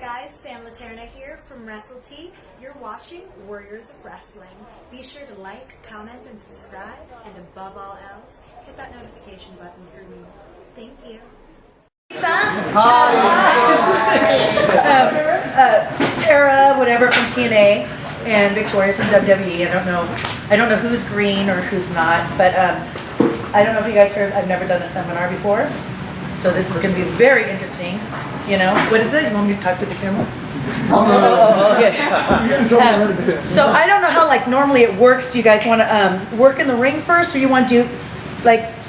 guys, Sam Laterna here from WrestleT. You're watching Warriors of Wrestling. Be sure to like, comment, and subscribe, and above all else, hit that notification button for me. Thank you. Tara, whatever from TNA, and Victoria from WWE. I don't know who's green or who's not, but I don't know if you guys heard. I've never done a seminar before, so this is going to be very interesting. You know, what is it? You want me to talk to the camera? Oh, okay. So I don't know how normally it works. Do you guys want to work in the ring first, or you want to do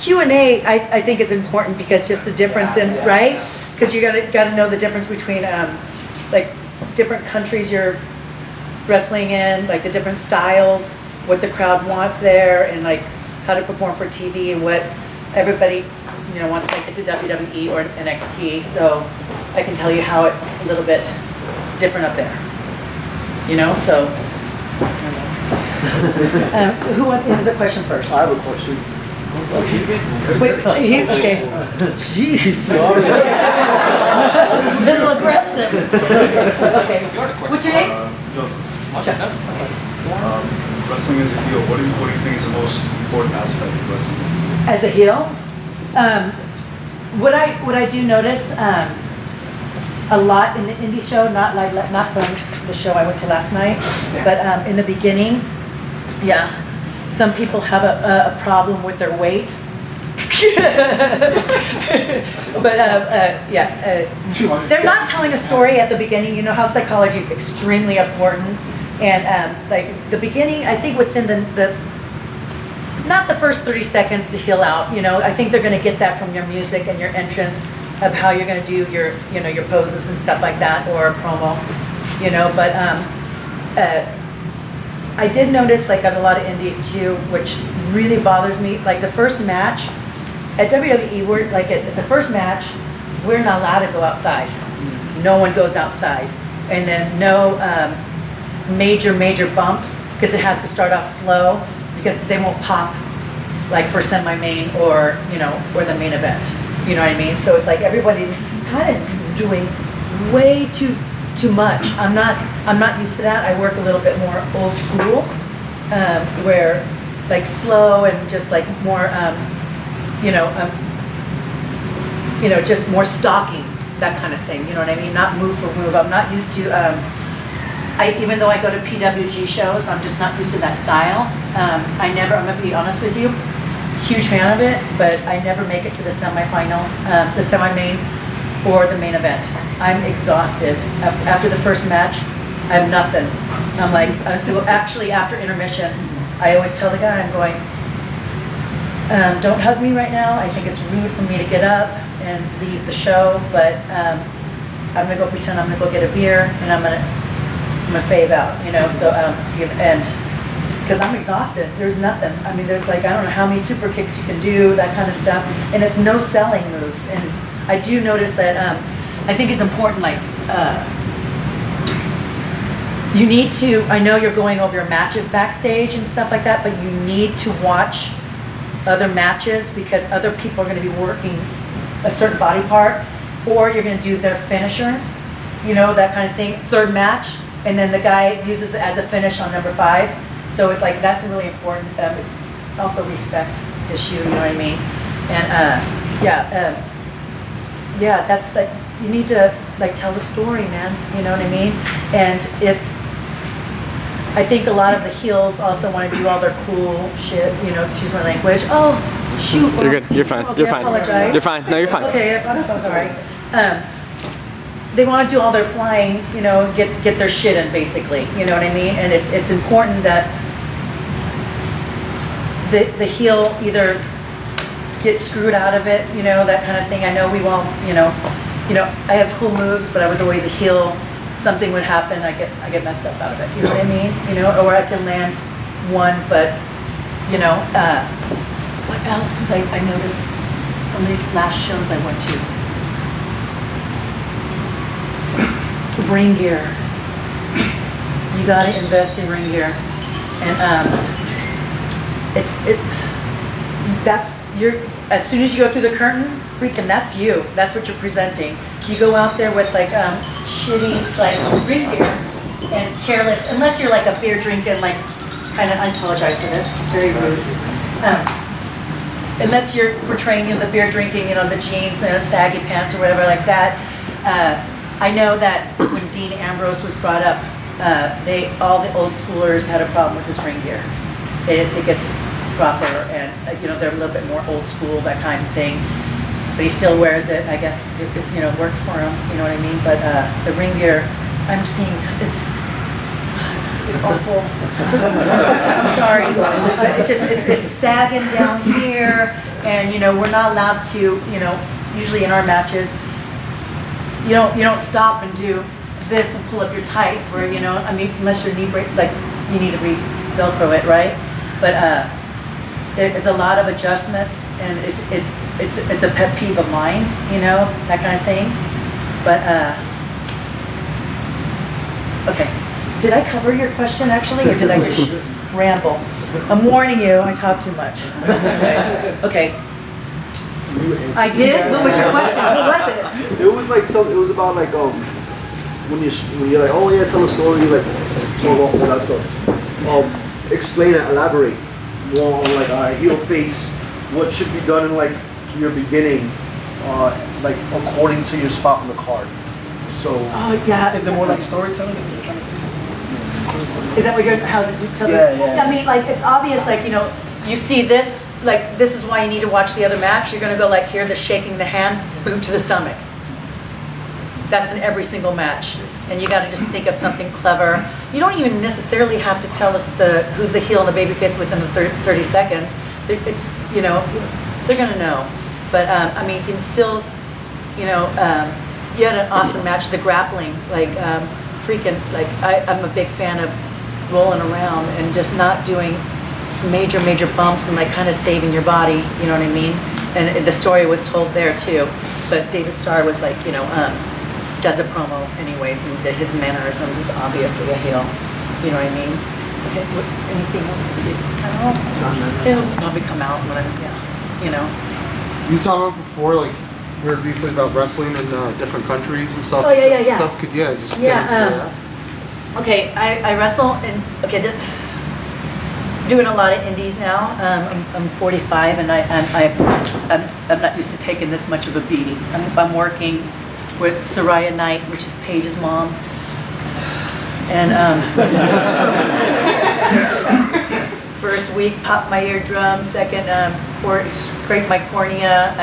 Q&A? I think is important because just the difference right? Because you gotta know the difference between different countries you're wrestling in, the different styles, what the crowd wants there, and how to perform for TV and what everybody wants to make it to WWE or NXT. So I can tell you how it's a little bit different up there. So who wants to answer the question first? I have a question. Wait, okay. Jeez. A little aggressive. Okay. What's your name? Justin. Wrestling as a heel, what do you think is the most important aspect of wrestling? As a heel? What I do notice a lot in the indie show, not from the show I went to last night, but in the beginning, some people have a problem with their weight. But they're not telling a story at the beginning. You know how psychology is extremely important, and the beginning, I think within the not the first 30 seconds to heal out. I think they're going to get that from your music and your entrance of how you're going to do your your poses and stuff like that, or a promo. But I did notice on a lot of indies too, which really bothers me. The first match at WWE, we're at the first match, we're not allowed to go outside. No one goes outside, and then no major bumps, because it has to start off slow, because they won't pop for semi-main or or the main event. You know what I mean? So it's everybody's kind of doing way too much. I'm not used to that. I work a little bit more old school, where slow and just more just more stalking, that kind of thing. You know what I mean? Not move for move. I'm not used to. Even though I go to PWG shows, I'm just not used to that style. I'm gonna be honest with you, huge fan of it, but I never make it to the semifinal, the semi-main, or the main event. I'm exhausted. After the first match, I have nothing. I'm actually after intermission, I always tell the guy, I'm going, don't hug me right now. I think it's rude for me to get up and leave the show, but I'm gonna go pretend I'm gonna go get a beer, and I'm gonna fave out, so, and because I'm exhausted, there's nothing. I mean, there's I don't know how many super kicks you can do, that kind of stuff, and it's no selling moves. And I do notice that, I think it's important, you need to, I know you're going over your matches backstage and stuff like that, but you need to watch other matches, because other people are going to be working a certain body part, or you're going to do their finisher, that kind of thing, third match, and then the guy uses it as a finish on number 5. So it's that's really important. It's also a respect issue, you know what I mean? And that's you need to tell the story, man. You know what I mean? And I think a lot of the heels also want to do all their cool shit, excuse my language. Oh, shoot. You're good. You're fine. Okay, You're fine. I apologize. You're fine. No, you're fine. Okay, I'm so sorry. They want to do all their flying, get their shit in, basically. You know what I mean? And it's important that the heel either get screwed out of it, that kind of thing. I know we won't, I have cool moves, but I was always a heel. Something would happen, I get messed up out of it. You know what I mean? Or I can land one, but what else was I noticed from these last shows I went to? Ring gear. You gotta invest in ring gear, and as soon as you go through the curtain, freaking, that's you. That's what you're presenting. You go out there with shitty like ring gear and careless, unless you're like a beer drinking, like kind of, I apologize for this, it's very rude. Unless you're portraying the beer drinking, the jeans and saggy pants or whatever like that. I know that when Dean Ambrose was brought up, all the old schoolers had a problem with his ring gear. They didn't think it's proper, and they're a little bit more old school, that kind of thing. But he still wears it. I guess it works for him. You know what I mean? But the ring gear, I'm seeing it's awful. I'm sorry. It's sagging down here, and we're not allowed to. Usually in our matches, you don't stop and do this and pull up your tights. Where unless your knee break, like you need to Velcro it, right? But there's a lot of adjustments, and it's a pet peeve of mine, that kind of thing. But okay, did I cover your question actually, or did I just ramble? I'm warning you, I talk too much. Okay. I did. What was your question? What was it? It was like it was about like when you're like, oh yeah, tell a story, like all that stuff. Explain it, elaborate more on like heel face, what should be done in like your beginning, like according to your spot on the card. So. Oh yeah. Is it more like storytelling? Is that what how did you tell me? Yeah. I mean, like it's obvious, like you see this, like this is why you need to watch the other match. You're gonna go like here, the shaking the hand, boom to the stomach. That's in every single match, and you got to just think of something clever. You don't even necessarily have to tell us who's the heel and the babyface within the 30 seconds. It's they're gonna know. But I mean, you can still, you had an awesome match. The grappling, like freaking, like I'm a big fan of rolling around and just not doing major bumps and like kind of saving your body. You know what I mean? And the story was told there too. But David Starr was like, does a promo anyways, and his mannerisms is obviously a heel. You know what I mean? Okay, anything else to see? It'll probably come out when You talked about before, like, we were briefly about wrestling in different countries and stuff. Oh, yeah. Stuff could, just yeah. get into that. Okay, I wrestle in, doing a lot of indies now. I'm 45, and I'm not used to taking this much of a beating. I'm working with Soraya Knight, which is Paige's mom, and first week popped my eardrum, second scraped my cornea,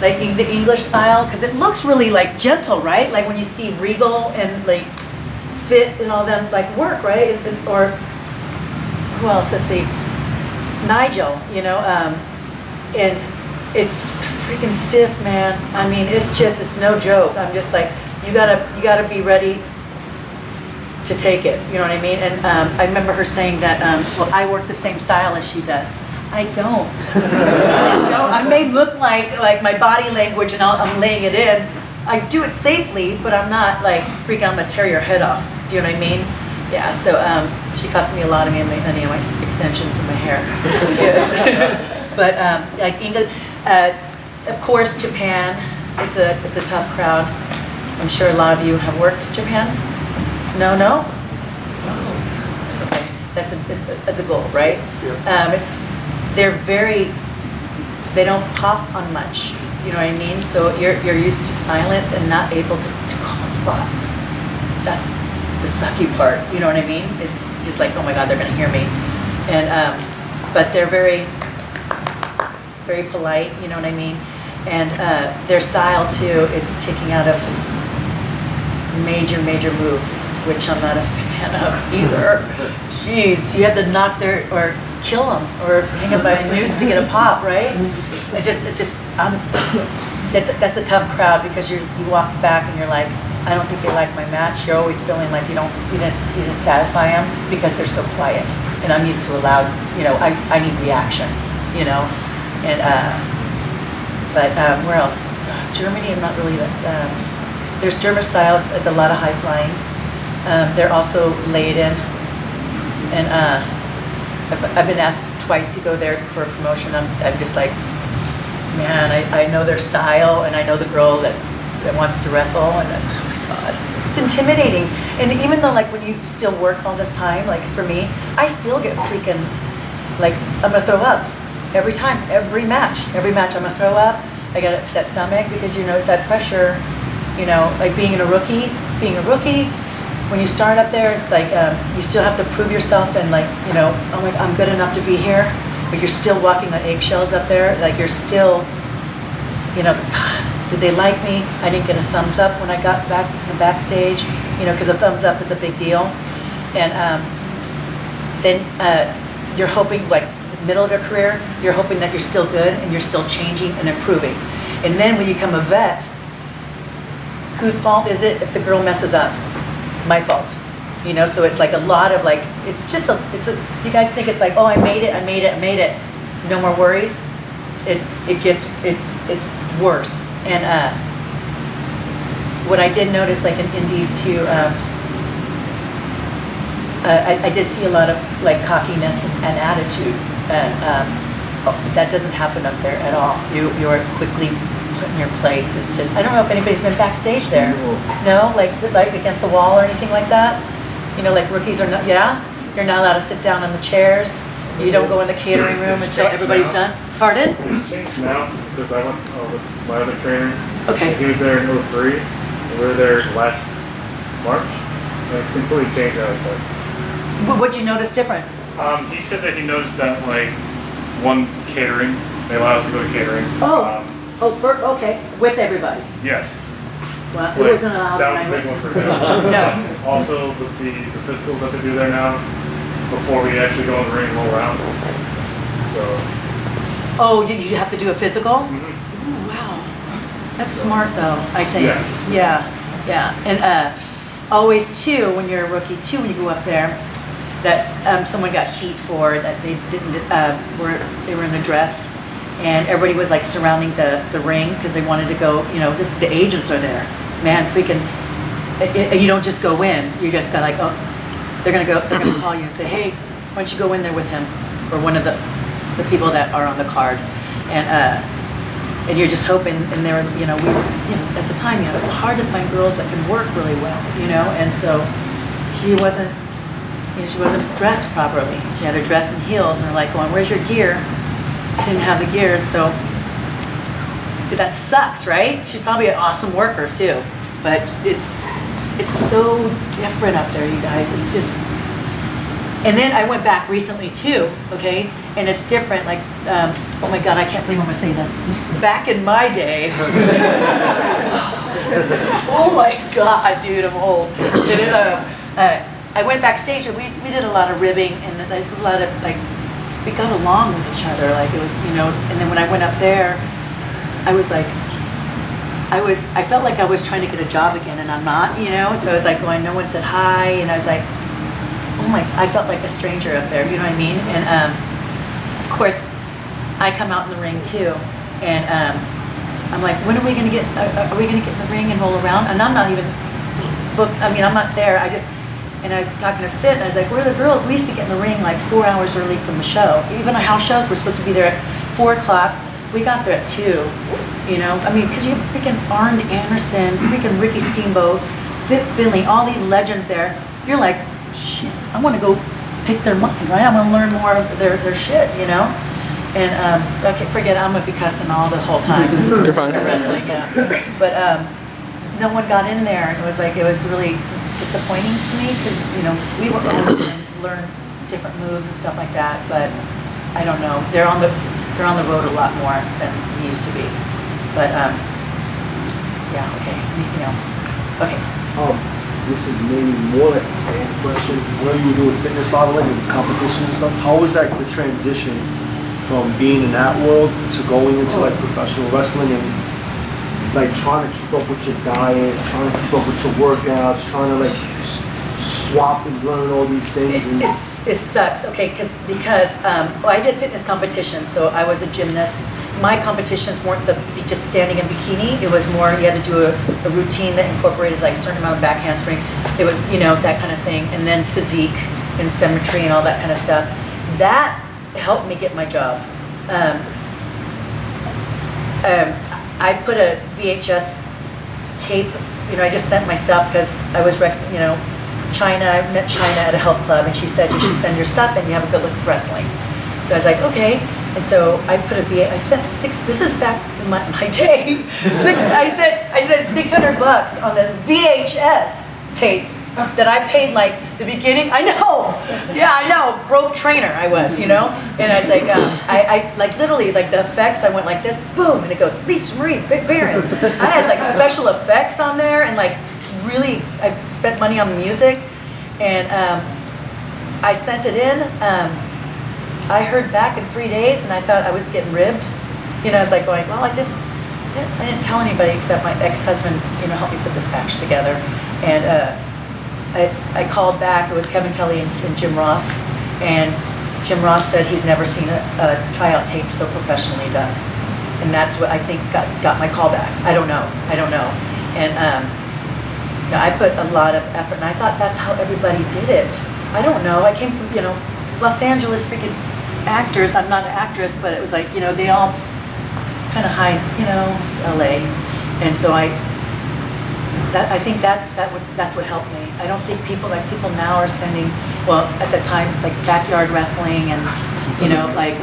like in the English style, because it looks really like gentle, right? Like when you see Regal and like Fit and all them like work, right? Or who else? Let's see, Nigel, and it's freaking stiff, man. I mean, it's no joke. I'm just like, you gotta be ready to take it. You know what I mean? And I remember her saying that, well, I work the same style as she does. I don't. I may look like my body language and I'm laying it in. I do it safely, but I'm not like freaking. I'm gonna tear your head off. Do you know what I mean? Yeah. So she cost me a lot of money on my extensions in my hair. Yes. But like England. Of course, Japan, it's a tough crowd. I'm sure a lot of you have worked in Japan. No? Oh. Okay, that's a goal, right? Yeah. They don't pop on much. You know what I mean? So you're used to silence and not able to call spots. That's the sucky part. You know what I mean? It's just like, oh my God, they're gonna hear me. And but they're very polite, you know what I mean? And their style too is kicking out of major moves, which I'm not a fan of either. Jeez, you have to knock or kill them or hang up by a noose to get a pop, right? It's just that's a tough crowd because you walk back and you're like, I don't think they like my match. You're always feeling like you didn't satisfy them because they're so quiet. And I'm used to a loud, I need reaction, And but where else? Germany, I'm not really. There's German styles. There's a lot of high flying. They're also laid in, and I've been asked twice to go there for a promotion. I'm just like, man, I know their style, and I know the girl that wants to wrestle, and that's, oh my God, it's intimidating. And even though like when you still work all this time, like for me, I still get freaking, like I'm gonna throw up every time, every match I'm gonna throw up. I got an upset stomach because you know that pressure, you know, like being a rookie, when you start up there, it's like you still have to prove yourself and like, you know, I'm good enough to be here, but you're still walking on eggshells up there, like you're still, you know, did they like me? I didn't get a thumbs up when I got back backstage, you know, because a thumbs up is a big deal. And then you're hoping, like, middle of your career, you're hoping that you're still good and you're still changing and improving. And then when you become a vet, whose fault is it if the girl messes up? My fault. You know, so it's like a lot of like, it's just you guys think it's like, oh, I made it. No more worries. It's worse. And what I did notice, like in indies too, I did see a lot of like cockiness and attitude, and that doesn't happen up there at all. You are quickly put in your place. It's just, I don't know if anybody's been backstage there. No, like against the wall or anything like that. You know, like rookies are not. Yeah, you're not allowed to sit down on the chairs. You don't go in the catering room until everybody's done. Pardon? It's changed now because I went with my other trainer. Okay. He was there in 03, and we were there last March. And it's completely changed now. What'd you notice different? He said that he noticed that like one catering, they allow us to go to catering. Okay, with everybody. Yes. Well, it Like, wasn't allowed. that was a big one for him. No. Also with the physicals that they do there now, before we actually go in the ring and roll around. So. Oh, you have to do a physical? Mm-hmm. Ooh, wow. That's smart though, I think. Yeah. And always too, when you're a rookie too, when you go up there, that someone got heat for that they didn't, they were in a dress, and everybody was like surrounding the ring because they wanted to go, you know, the agents are there. Man, freaking, you don't just go in, you just got like, oh, they're gonna call you and say, hey, why don't you go in there with him, or one of the people that are on the card, and you're just hoping, and they're, you know, at the time, you know, it's hard to find girls that can work really well, you know, and so she wasn't dressed properly. She had her dress in heels, and they're like going, where's your gear? She didn't have the gear, so that sucks, right? She's probably an awesome worker too, but it's so different up there, you guys. It's just, and then I went back recently too, okay, and it's different. Like, oh my God, I can't believe I'm gonna say this. Back in my day, oh my God, dude, I'm old. I went backstage and we did a lot of ribbing, and there's a lot of like, we got along with each other. Like it was, you know. And then when I went up there, I was like, I felt like I was trying to get a job again, and I'm not, you know. So I was like going, no one said hi, and I was like, oh my, I felt like a stranger up there, you know what I mean? And of course, I come out in the ring too, and I'm like, when are we gonna get? Are we gonna get in the ring and roll around? And I'm not even booked. I mean, I'm not there. And I was talking to Fit, and I was like, where are the girls? We used to get in the ring like 4 hours early from the show. Even our house shows, we're supposed to be there at 4 o'clock. We got there at 2, you know? I mean, because you have freaking Arn Anderson, freaking Ricky Steamboat, Fit Finley, all these legends there. You're like, shit, I want to go pick their mind, right? I want to learn more of their shit, you know? And, okay, forget it, I'm going to be cussing all the whole time. You're fine. Wrestling, yeah. But no one got in there, and it was really disappointing to me, because, you know, we were always going to learn different moves and stuff like that, but I don't know. They're on the road a lot more than we used to be. But yeah, okay. Anything else? Okay. This is maybe more like a fan question. I know you were doing fitness modeling and competition and stuff. How was that the transition from being in that world to going into like professional wrestling and like trying to keep up with your diet, trying to keep up with your workouts, trying to like swap and learn all these things? It sucks, okay, because I did fitness competition, so I was a gymnast. My competitions weren't just standing in bikini. It was more, you had to do a routine that incorporated like a certain amount of back handspring. It was, you know, that kind of thing. And then physique and symmetry and all that kind of stuff. That helped me get my job. I put a VHS tape I just sent my stuff because I was, China, I met China at a health club, and she said, you should send your stuff and you have a good look for wrestling. So I was like, okay. And so I put I spent this is back in my day. I said $600 on this VHS tape that I paid like the beginning. I know, yeah, I know, broke trainer I was, And I was like, I like literally like the effects. I went like this, boom, and it goes Lisa Marie Varon. I had like special effects on there, and like really, I spent money on the music, and I sent it in. I heard back in 3 days, and I thought I was getting ribbed. I was like going, well, I didn't tell anybody except my ex-husband, helped me put this package together. And I called back. It was Kevin Kelly and Jim Ross, and Jim Ross said he's never seen a tryout tape so professionally done. And that's what I think got my call back. I don't know. And I put a lot of effort, and I thought that's how everybody did it. I don't know. I came from, Los Angeles freaking actors. I'm not an actress, but it was like, they all kind of hide, it's LA. And so I think that's what helped me. I don't think people now are sending, well, at the time, like backyard wrestling and,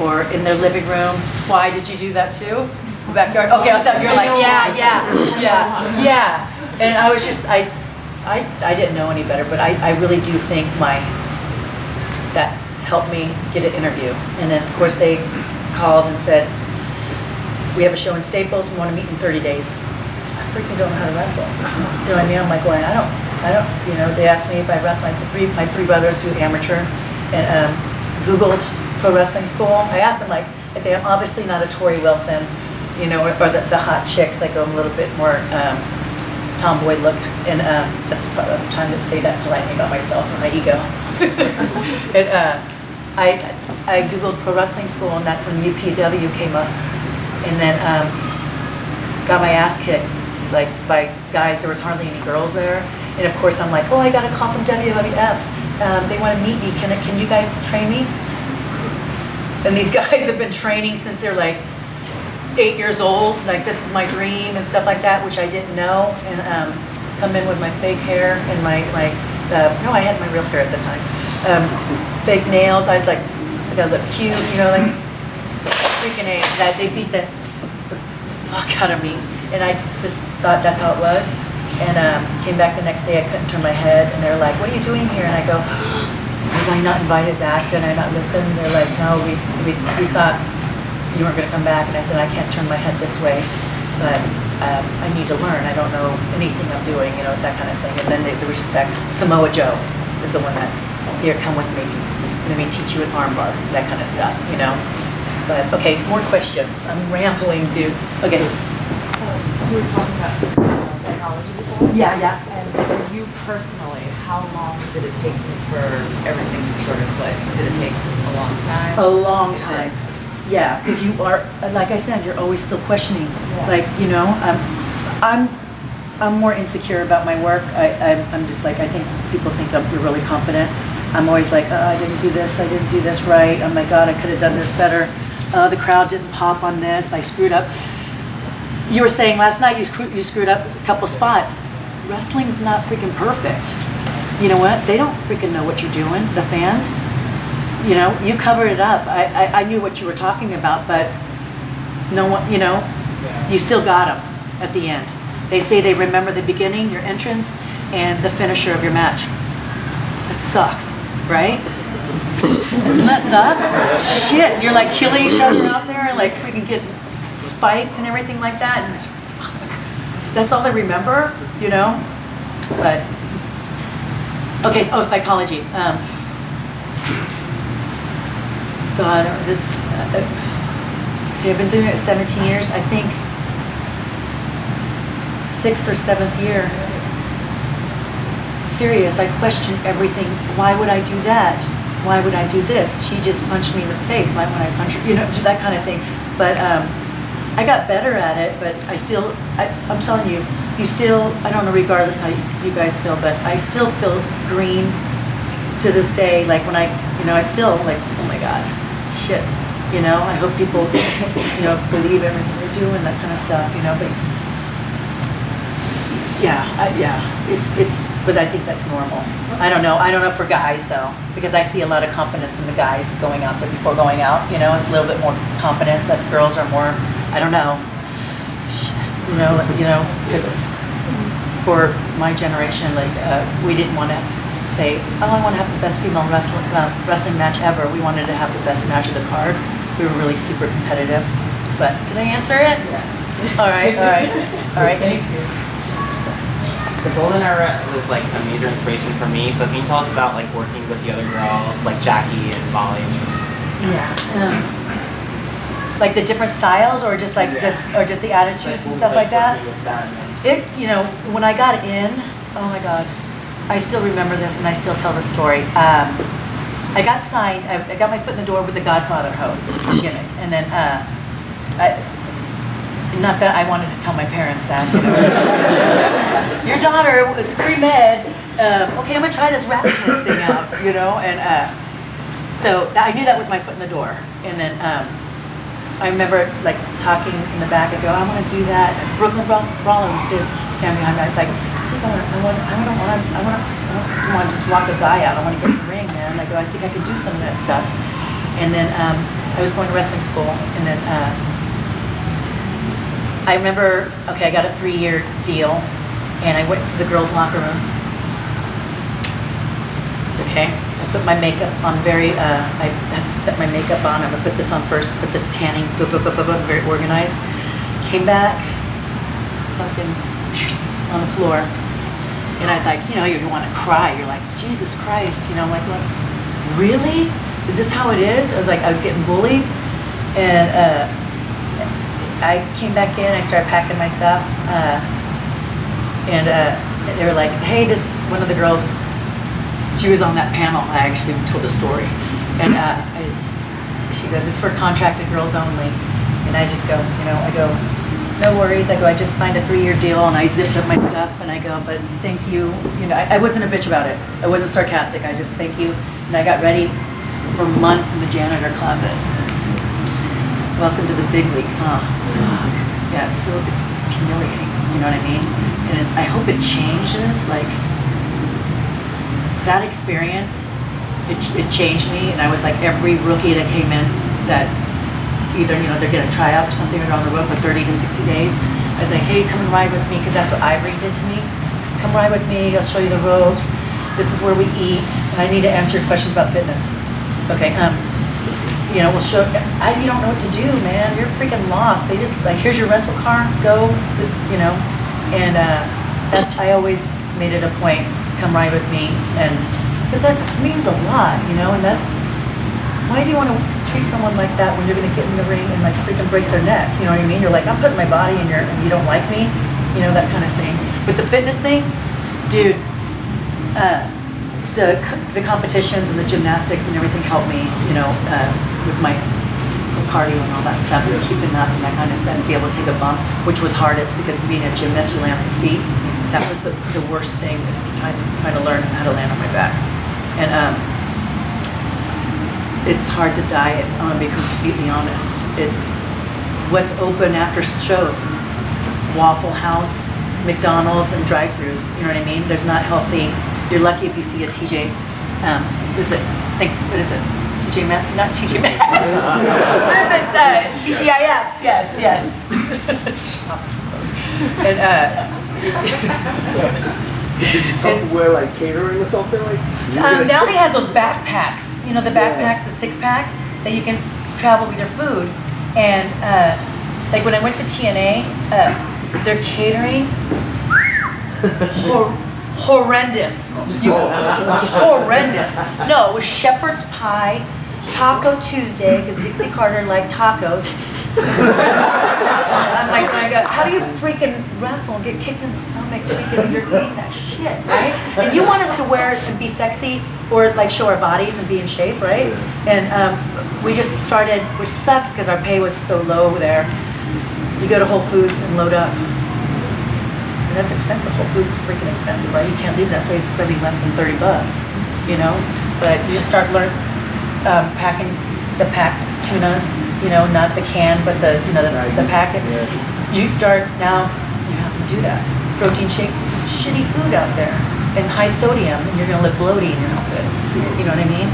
or in their living room. Why did you do that too? Backyard? Okay, I thought you were like, yeah. And I was just, I didn't know any better, but I really do think that helped me get an interview. And then of course they called and said, we have a show in Staples, we want to meet in 30 days. I freaking don't know how to wrestle. You know what I mean? I'm like going, I don't, they asked me if I wrestle. I said, my three brothers do amateur, and Googled pro wrestling school. I asked them, I say, I'm obviously not a Tori Wilson, or the hot chicks. I go a little bit more tomboy look, and that's probably I'm trying to say that politely about myself and my ego. And I Googled pro wrestling school, and that's when UPW came up, and then got my ass kicked like by guys. There was hardly any girls there, and of course I'm like, oh, I got a call from WWF. They want to meet me. Can you guys train me? And these guys have been training since they're like 8 years old. Like, this is my dream and stuff like that, which I didn't know. And come in with my fake hair and no, I had my real hair at the time. Fake nails. I gotta look cute, like freaking A. That they beat the fuck out of me, and I just thought that's how it was. And came back the next day. I couldn't turn my head, and they're like, "What are you doing here?" And I go, "Was I not invited back? Did I not listen?" And they're like, "No, we thought you weren't going to come back." And I said, "I can't turn my head this way, but I need to learn. I don't know anything I'm doing, that kind of thing." And then the respect. Samoa Joe is the one that, here, come with me. Let me teach you an armbar, that kind of stuff, But okay, more questions. I'm rambling, dude. Okay. You were talking about psychology before? Yeah. And for you personally, how long did it take you for everything to sort of click? Did it take a long time? A long time. Yeah, because you are, like I said, you're always still questioning. Yeah. I'm more insecure about my work. I'm just like, I think people think you're really confident. I'm always like, I didn't do this right. Oh my God, I could have done this better. The crowd didn't pop on this. I screwed up. You were saying last night you screwed up a couple spots. Wrestling's not freaking perfect. You know what? They don't freaking know what you're doing, the fans. You covered it up. I knew what you were talking about, but no one, you still got them at the end. They say they remember the beginning, your entrance, and the finisher of your match. It sucks, right? Doesn't that suck? Shit, you're like killing each other out there and like freaking getting spiked and everything like that. And that's all they remember, But, okay, psychology. God, I've been doing it 17 years. I think 6th or 7th year. Serious, I question everything. Why would I do that? Why would I do this? She just punched me in the face. Why would I punch her? That kind of thing. But I got better at it, but I'm telling you, I don't know, regardless how you guys feel, but I still feel green to this day. Like when I still like, oh my God, shit. I hope people, believe everything they're doing, that kind of stuff, but but I think that's normal. I don't know for guys though, because I see a lot of confidence in the guys going out there before going out, you know, it's a little bit more confidence. Us girls are more, I don't know, because for my generation, like, we didn't want to say, oh, I want to have the best female wrestling match ever. We wanted to have the best match of the card. We were really super competitive. But did I answer it? Yeah. All right. Thank you. The Golden Era was like a major inspiration for me. So can you tell us about like working with the other girls, like Jackie and Molly? Yeah. Like the different styles, or just like just the attitudes and stuff like that. It, when I got in, oh my God, I still remember this and I still tell the story. I got signed. I got my foot in the door with the Godfather gimmick, and then not that I wanted to tell my parents that. Your daughter was pre-med. Okay, I'm gonna try this wrestling thing out, and so I knew that was my foot in the door. And then I remember like talking in the back. I go, I want to do that. Brooklyn Brawler used to stand behind me. I was like, I want to just walk a guy out. I want to get in the ring, man. I go, I think I could do some of that stuff. And then I was going to wrestling school, and then I remember, okay, I got a 3-year deal, and I went to the girls' locker room. Okay, I put my makeup on I had to set my makeup on. I'm gonna put this on first, put this tanning, very organized. Came back, fucking on the floor. And I was like, you want to cry. You're like, Jesus Christ, I'm like, what? Really? Is this how it is? I was getting bullied. And I came back in, I started packing my stuff. And they were like, hey, one of the girls, she was on that panel. I actually told the story. And she goes, it's for contracted girls only. And I just go, I go, no worries. I go, I just signed a 3-year deal, and I zipped up my stuff, and I go, but thank you. I wasn't a bitch about it. I wasn't sarcastic. I just thank you. And I got ready for months in the janitor closet. Welcome to the big leagues, huh? Fuck. Yeah, it's humiliating. You know what I mean? And I hope it changes. Like, that experience, it changed me, and I was like every rookie that came in that either, they're gonna try out or something, or on the road for 30 to 60 days. I was like, hey, come and ride with me, because that's what Ivory did to me. Come ride with me, I'll show you the ropes. This is where we eat, and I need to answer your questions about fitness. Okay, we'll show, you don't know what to do, man. You're freaking lost. They just, like, here's your rental car, go, this, and that, I always made it a point, come ride with me, and, because that means a lot, and that, why do you want to treat someone like that when you're going to get in the ring and like freaking break their neck? You know what I mean? You're like, I'm putting my body in and you don't like me, that kind of thing. But the fitness thing, dude, the competitions and the gymnastics and everything helped me, with my cardio and all that stuff, and keeping up and that kind of stuff, and be able to take a bump, which was hardest, because being a gymnast, you land on your feet. That was the worst thing, is trying to learn how to land on my back. And it's hard to diet, I'm gonna be completely honest. It's what's open after shows. Waffle House, McDonald's, and drive-thrus, you know what I mean? There's not healthy. You're lucky if you see a TJ, what is it? TJ Maxx, not TJ Maxx. What is it? TGIF, yes. And Did you wear like catering or something like? Now they have those backpacks. The backpacks, the 6-pack, that you can travel with your food. And like when I went to TNA, their catering, horrendous. Horrendous. No, it was shepherd's pie, Taco Tuesday, because Dixie Carter liked tacos. I'm like, how do you freaking wrestle and get kicked in the stomach freaking you're eating that shit, right? And you want us to wear it and be sexy, or like show our bodies and be in shape, right? And we just started, which sucks because our pay was so low there. You go to Whole Foods and load up. And that's expensive. Whole Foods is freaking expensive, right? You can't leave that place spending less than $30, But you just start packing the packed tunas, not the can, but the packet. You start now. You have to do that. Protein shakes. just shitty food out there and high sodium, and you're gonna look bloaty in your outfit. You know what I mean?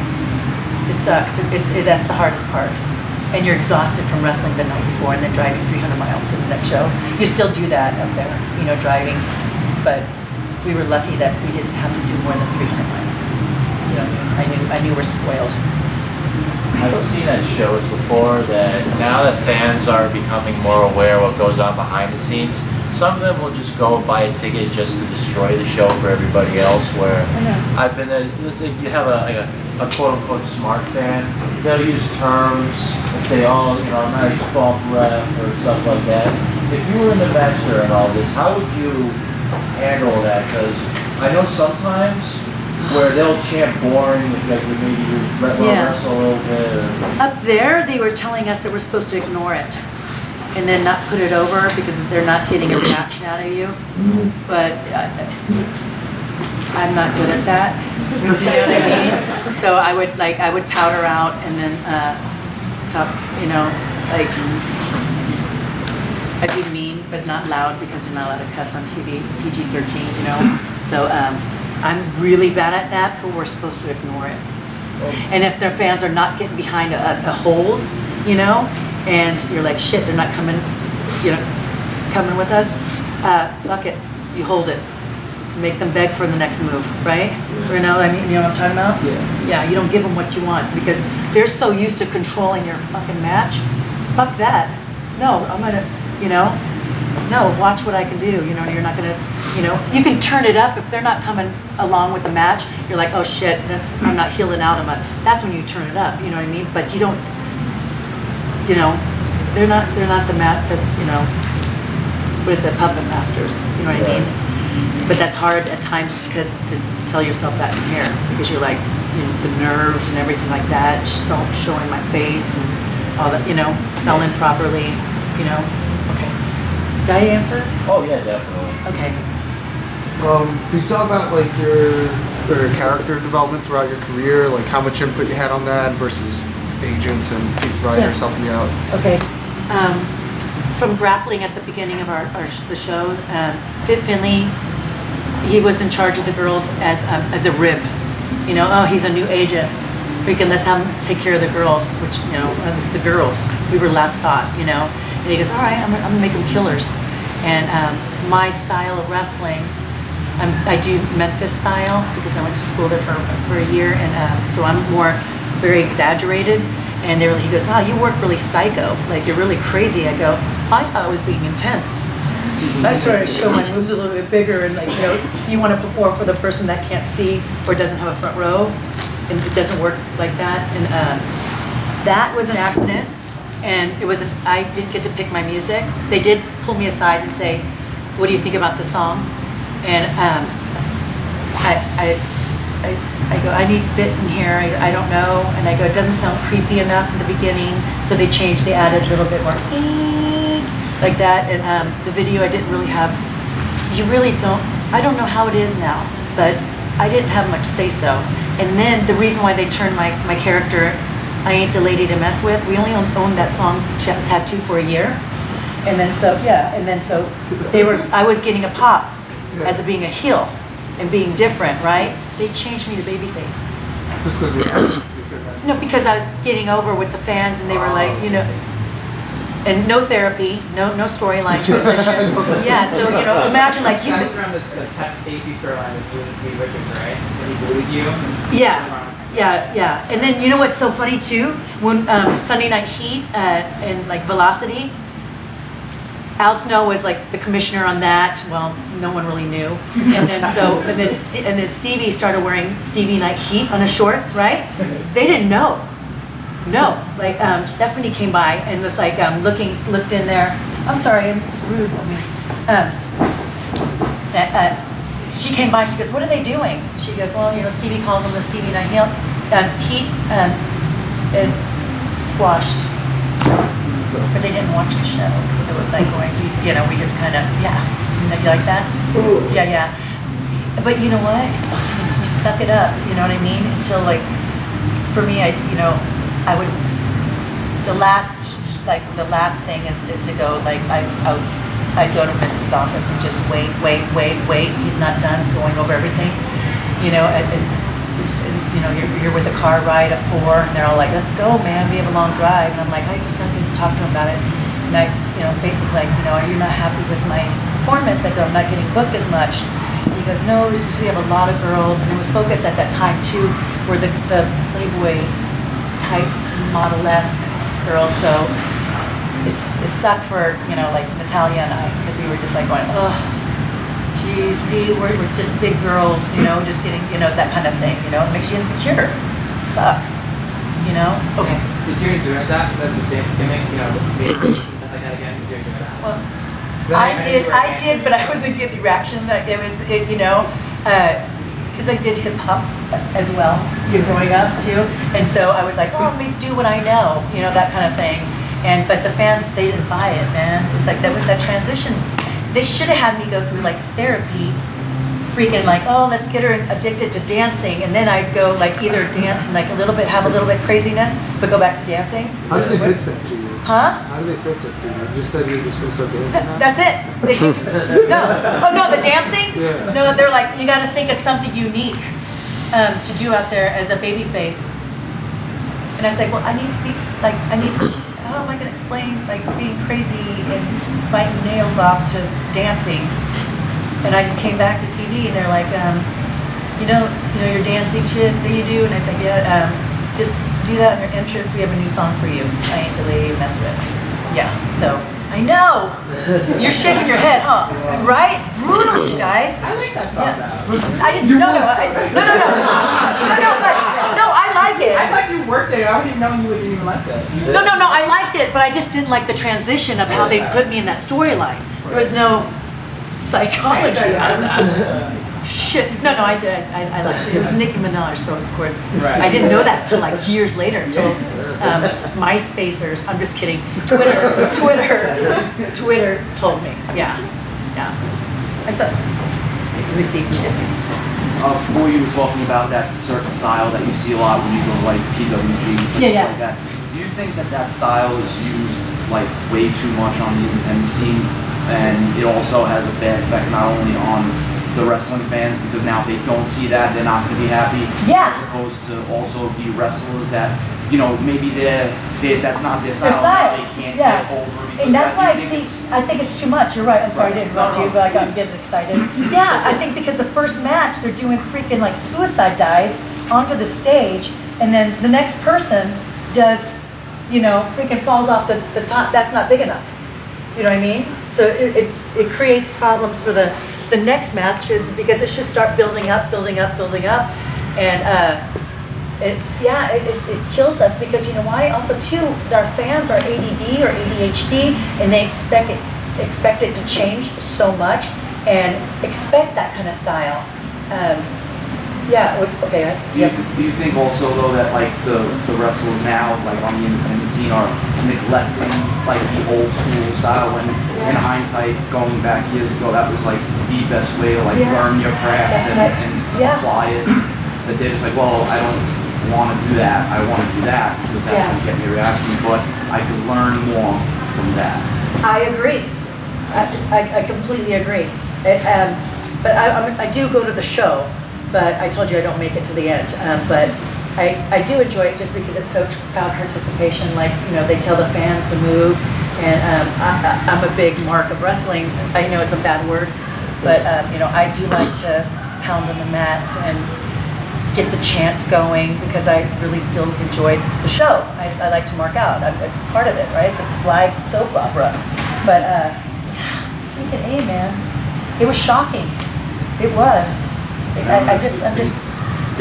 It sucks. That's the hardest part. And you're exhausted from wrestling the night before and then driving 300 miles to the next show. You still do that up there, you know, driving. But we were lucky that we didn't have to do more than 300 miles. You know, I knew we're spoiled. I've seen at shows before that now that fans are becoming more aware of what goes on behind the scenes, some of them will just go and buy a ticket just to destroy the show for everybody else. Where I've been there, let's say you have a quote unquote smart fan, they'll use terms and say, oh, you know, I'm not a fault rep or stuff like that. If you were in the Bachelor and all this, how would you handle that? Because I know sometimes where they'll chant boring, like maybe you wrestle a little bit. Or... Up there, they were telling us that we're supposed to ignore it and then not put it over because they're not getting a reaction out of you. But I'm not good at that. You know what I mean? So I would powder out and then talk, you know, like I'd be mean but not loud because you're not allowed to cuss on TV. It's PG-13, you know. So I'm really bad at that, but we're supposed to ignore it. And if their fans are not getting behind a hold, you know, and you're like, shit, they're not coming, you know, coming with us, fuck it, you hold it. Make them beg for the next move, right? You know what I mean? You know what I'm talking about? Yeah. Yeah, you don't give them what you want because they're so used to controlling your fucking match. Fuck that. No, I'm gonna, you know, no, watch what I can do. You know, you're not gonna, you know, you can turn it up if they're not coming along with the match. You're like, oh shit, I'm not healing out. That's when you turn it up. You know what I mean? But you don't, you know, they're not the you know, what is it, puppet masters? You know what I mean? But that's hard at times to tell yourself that in here because you're like, you know, the nerves and everything like that, showing my face and all that, you know, selling properly, you know. Okay. Did I answer? Oh yeah, definitely. Okay. Can you talk about like your character development throughout your career, like how much input you had on that versus agents and writers helping you out? Okay. From grappling at the beginning of the show, Fit Finley, he was in charge of the girls as a rib. You know, oh, he's a new agent. Freaking, let's have him take care of the girls, which, you know, it's the girls. We were last thought, you know. And he goes, all right, I'm gonna make them killers. And my style of wrestling, I do Memphis style because I went to school there for a year, and so I'm more very exaggerated. And he goes, wow, you work really psycho, like you're really crazy. I go, I thought I was being intense. I started to show my moves a little bit bigger, and like, you know, you want to perform for the person that can't see or doesn't have a front row, and it doesn't work like that. And that was an accident, and I didn't get to pick my music. They did pull me aside and say, what do you think about the song? And I go, I need fit in here, I don't know. And I go, it doesn't sound creepy enough in the beginning. So they changed, they added a little bit more like that. And the video I didn't really have, I don't know how it is now, but I didn't have much say so. And then the reason why they turned my character, I Ain't the Lady to Mess With, we only owned that song tattoo for a year. And then so, yeah, and then so I was getting a pop as being a heel and being different, right? They changed me to babyface. Just because we had No, because I was getting over with the fans, and they were like, you know, and no therapy, no storyline transition. Yeah, so you know, imagine like you. Around the Tess Stacy storyline with you and Steve Richards, right? When he bullied you. Yeah. And then you know what's so funny too? When Sunday Night Heat and like Velocity, Al Snow was like the commissioner on that. Well, no one really knew. And then Stevie started wearing Stevie Night Heat on his shorts, right? They didn't know. No, like Stephanie came by and was like looked in there. I'm sorry, it's rude of me. She came by. She goes, "What are they doing?" She goes, "Well, you know, Stevie calls them the Stevie Night Heat squashed." But they didn't watch the show, so it was like going, you know, we just kind of, yeah, you like that? Yeah. But you know what? Just suck it up, you know what I mean? Until like, for me, the last thing is to go like, I would I'd go to Vince's office and just wait. He's not done going over everything. You know, and you know, you're with a car ride of 4, and they're all like, "Let's go, man. We have a long drive." And I'm like, I just have to talk to him about it. And I, you know, basically, like, you know, are you not happy with my performance? I go, I'm not getting booked as much. He goes, no, we have a lot of girls, and it was focused at that time too, where the Playboy type model-esque girls. So it sucked for, you know, like Natalia and I, because we were just like going, oh, geez, see, we're just big girls, you know, just getting, you know, that kind of thing, you know, it makes you insecure. It sucks, you know? Okay. Did you enjoy that, the dance gimmick, you know, the stuff like that again? Did you enjoy that? Well, I did, but I wasn't getting the reaction that it was, you know, because I did hip hop as well, growing up too, and so I was like, oh, let me do what I know, you know, that kind of thing. And but the fans, they didn't buy it, man. It's like that with that transition, they should have had me go through like therapy, freaking like, oh, let's get her addicted to dancing, and then I'd go like either dance and like have a little bit craziness, but go back to dancing. How did they fix that to you? Huh? How did they fix it to you? You just said you were just going to start dancing now? That's it. No. Oh, no, the dancing? Yeah. No, they're like, you got to think of something unique to do out there as a baby face. And I was like, well, I need to be, like, how am I going to explain, like, being crazy and biting nails off to dancing? And I just came back to TV, and they're like, you know your dancing shit that you do? And I said, yeah, just do that in your entrance. We have a new song for you. I ain't the lady to mess with. Yeah, so I know. You're shaking your head, huh? Right? It's brutal, you guys. I like that song. Yeah. I just no, I like it. I thought you worked there. I wouldn't know you would even like that. No, I liked it, but I just didn't like the transition of how they put me in that storyline. There was no psychology out of that. Shit. No, I did. I liked it. It was Nicki Minaj, so it's cool. Right. I didn't know that till like years later, until MySpacers. I'm just kidding. Twitter told me. Yeah. I said, received me. Before you were talking about that certain style that you see a lot when you go to like PWG, Yeah. like that. Do you think that style is used like way too much on the independent scene, and it also has a bad effect not only on the wrestling fans, because now if they don't see that, they're not going to be happy. Yeah. As opposed to also the wrestlers that, you know, maybe that's not their style. They can't get over. And that's why I think it's too much. You're right. I'm sorry to interrupt you, but I'm getting excited. Yeah, I think because the first match, they're doing freaking like suicide dives onto the stage, and then the next person does, you know, freaking falls off the top. That's not big enough. You know what I mean? So it creates problems for the next match, is because it should start building up, and it kills us, because you know why? Also too, our fans are ADD or ADHD, and they expect it to change so much, and expect that kind of style. Okay. Do you think also though that like the wrestlers now, like on the independent scene, are neglecting like the old school style, when in hindsight, going back years ago, that was like the best way to like learn your craft and apply it? That they're just like, well, I don't want to do that, I want to do that because that's going to get me a reaction, but I could learn more from that. I agree. I completely agree. But I do go to the show, but I told you I don't make it to the end. But I do enjoy it just because it's so crowd participation. Like, you know, they tell the fans to move, and I'm a big mark of wrestling. I know it's a bad word, but you know, I do like to pound on the mat and get the chants going, because I really still enjoy the show. I like to mark out. It's part of it, right? It's a live soap opera. But freaking A, man, it was shocking. It was. I'm just.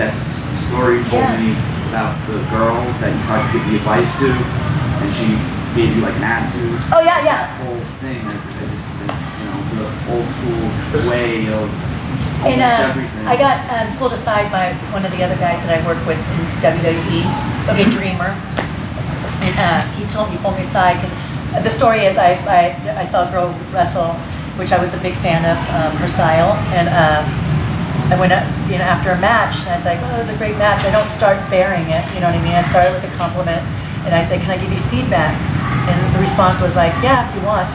That's the story you told me about the girl that you tried to give the advice to, and she gave you like an attitude. Oh yeah. That whole thing, you know, the old school way of almost everything. I got pulled aside by one of the other guys that I work with in WWE. Okay, Dreamer, and he pulled me aside, because the story is I saw a girl wrestle, which I was a big fan of her style, and I went up, you know, after a match, and I was like, oh, it was a great match. I don't start bearing it, you know what I mean? I started with a compliment, and I said, can I give you feedback? And the response was like, yeah, if you want.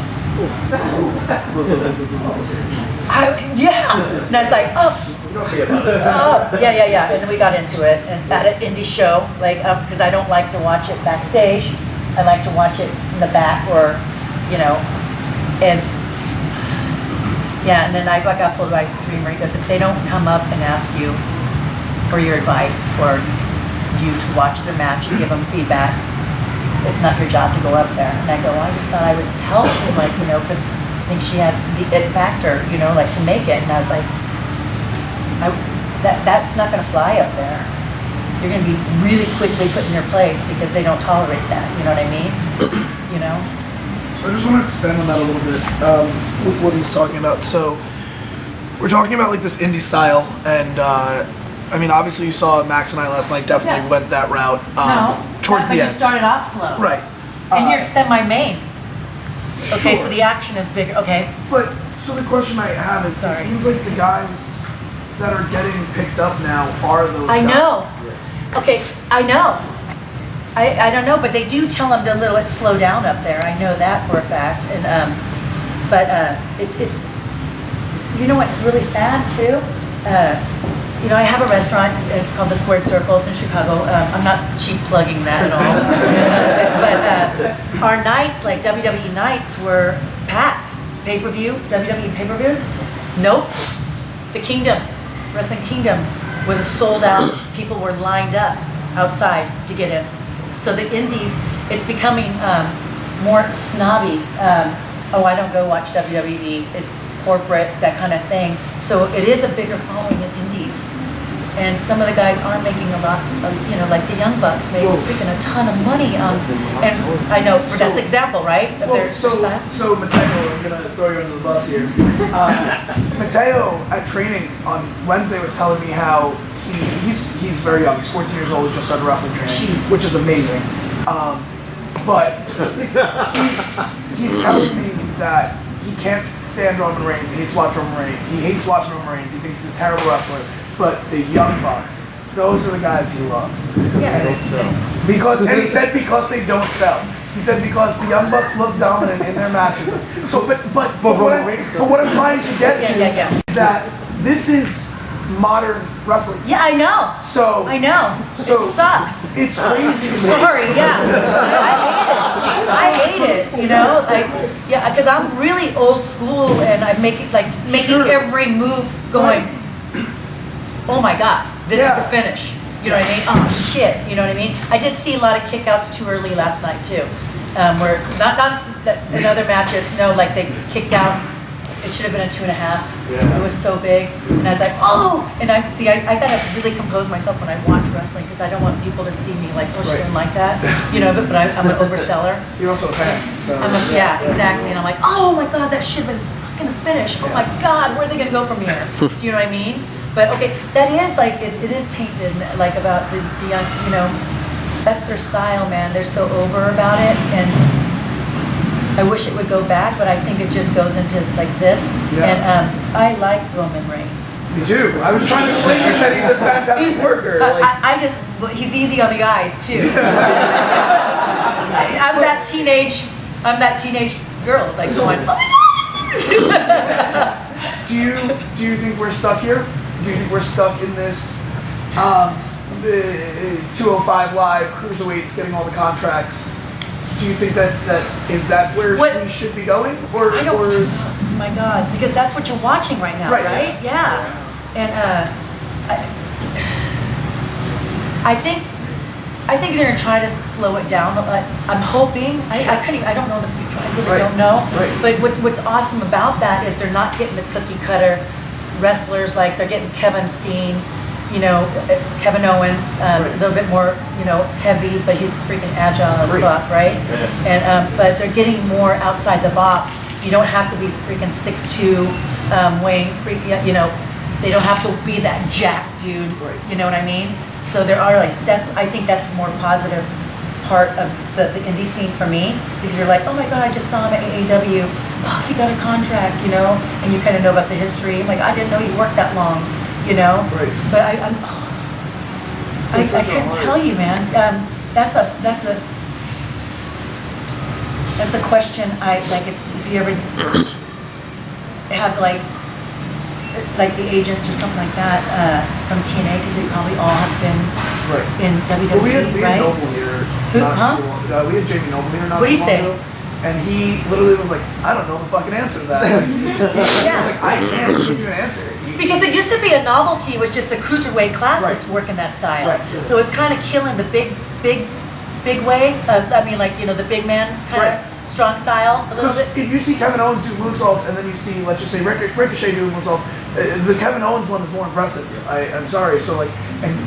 Yeah. And I was like, oh. Oh, yeah. And then we got into it, and at an indie show, like, because I don't like to watch it backstage. I like to watch it in the back, or, you know, and yeah. And then I got pulled by the Dreamer. He goes, if they don't come up and ask you for your advice or you to watch the match and give them feedback, it's not your job to go up there. And I go, well, I just thought I would help him, like, you know, because I think she has the it factor, you know, like to make it. And I was like, that's not going to fly up there. You're going to be really quickly put in your place because they don't tolerate that. You know what I mean? You know? So I just want to expand on that a little bit with what he's talking about. So we're talking about like this indie style, and I mean, obviously you saw Max and I last night definitely went that route towards the end. You started off slow. Right. And you're semi-main. Okay, Sure. so the action is bigger. Okay. But, so the question I have is, Sorry. it seems like the guys that are getting picked up now are those I guys. know. Okay, I know. I don't know, but they do tell them to a little bit slow down up there. I know that for a fact. And but it you know what's really sad too? You know, I have a restaurant. It's called the Squared Circle. It's in Chicago. I'm not cheap plugging that at all. But our nights, like WWE nights, were packed. Pay-per-view, WWE pay-per-views. Nope. The Kingdom, Wrestling Kingdom, was sold out. People were lined up outside to get in. So the indies, it's becoming more snobby. Oh, I don't go watch WWE. It's corporate, that kind of thing. So it is a bigger following in indies. And some of the guys aren't making a lot of, you know, like the Young Bucks make freaking a ton of money. And I know, for that's example, right? Of their style. So Mateo, I'm gonna throw you under the bus here. Mateo at training on Wednesday was telling me how he's very young. He's 14 years old. He just started wrestling training, which is amazing. But he's telling me that he can't stand Roman Reigns. He hates watching Roman Reigns. He hates watching Roman Reigns. He thinks he's a terrible wrestler. But the Young Bucks, those are the guys he loves. Yeah. And he said because they don't sell. He said because the Young Bucks look dominant in their matches. So, but what I'm trying to get to is that this is modern wrestling. Yeah, I know. So I know. So it sucks. It's crazy to me. Sorry, yeah. I hate it. You know, like, yeah, because I'm really old school and I make it like making every move going. Oh my God, this is the finish. You know what I mean? Oh shit, you know what I mean? I did see a lot of kickouts too early last night too. Where not in other matches, no, like they kicked out. It should have been a 2.5. It was so big, and I was like, oh! And I gotta really compose myself when I watch wrestling because I don't want people to see me like, oh, she didn't like that, you know. But I'm an overseller. You're also a fan, so yeah, exactly. And I'm like, oh my God, that should have been fucking a finish. Oh my God, where are they gonna go from here? Do you know what I mean? But okay, that is like, it is tainted, like about the young, you know, that's their style, man. They're so over about it, and I wish it would go back, but I think it just goes into like this. And I like Roman Reigns. You do? I was trying to explain to you that he's a fantastic worker. He's easy on the eyes too. I'm that teenage girl, like going, oh my God! Do you think we're stuck here? Do you think we're stuck in this 205 Live, cruiserweights getting all the contracts? Do you think that is that where we should be going? Or oh my God, because that's what you're watching right now, right? Yeah. And I think they're gonna try to slow it down. I'm hoping. I don't know the future. I really don't know. But what's awesome about that is they're not getting the cookie cutter wrestlers, like they're getting Kevin Steen, you know, Kevin Owens, a little bit more, you know, heavy, but he's freaking agile as fuck, right? And but they're getting more outside the box. You don't have to be freaking 6'2", weighing you know, they don't have to be that jack dude. You know what I mean? So there are like I think that's more positive part of the indie scene for me, because you're like, oh my God, I just saw him at AEW. Oh, he got a contract, you know, and you kind of know about the history. I'm like, I didn't know he worked that long, you know. But I couldn't tell you, man. That's a question. I like if you ever have like the agents or something like that from TNA, because they probably all have been in WWE, Well, we had right? Noble here. Who, not huh? too long ago. We had Jamie Noble here not What do too you long say? ago. And he literally was like, I don't know the fucking answer to that. Like, he was like, I can't give you an answer. Because it used to be a novelty with just the cruiserweight classes working that style. Right. So it's kind of killing the big way. I mean, like, you know, the big man kind of strong style a little Because bit. if you see Kevin Owens do moonsaults and then you see, let's just say Ricochet do a moonsault, the Kevin Owens one is more impressive. I'm sorry. So like, and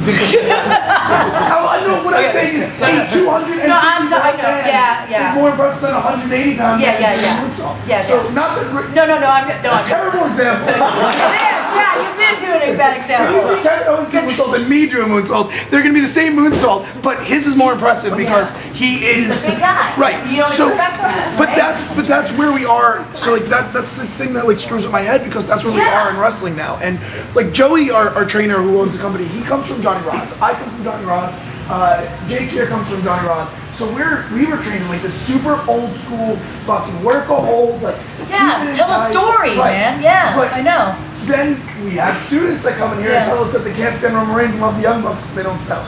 I know what I'm saying is a 250 No, I know, yeah. is more impressive than a 180 pound Yeah. moonsault. Yeah. So not that. No. Terrible example. It is. Yeah, you did do a bad example. If you see Kevin Owens do moonsault and me do a moonsault, they're going to be the same moonsault, but his is more impressive because he is He's a big guy. right. You don't So, expect that. but right? that's where we are. So like that's the thing that like screws up my head, because that's where we are in wrestling now. And like Joey, our trainer who owns the company, he comes from Johnny Rodz. I come from Johnny Rodz. Jake here comes from Johnny Rodz. So we were trained like the super old school fucking work a hold, like tell a story, man. Yeah, but I know. Then we have students that come in here and tell us that they can't stand Roman Reigns and love the Young Bucks because they don't sell.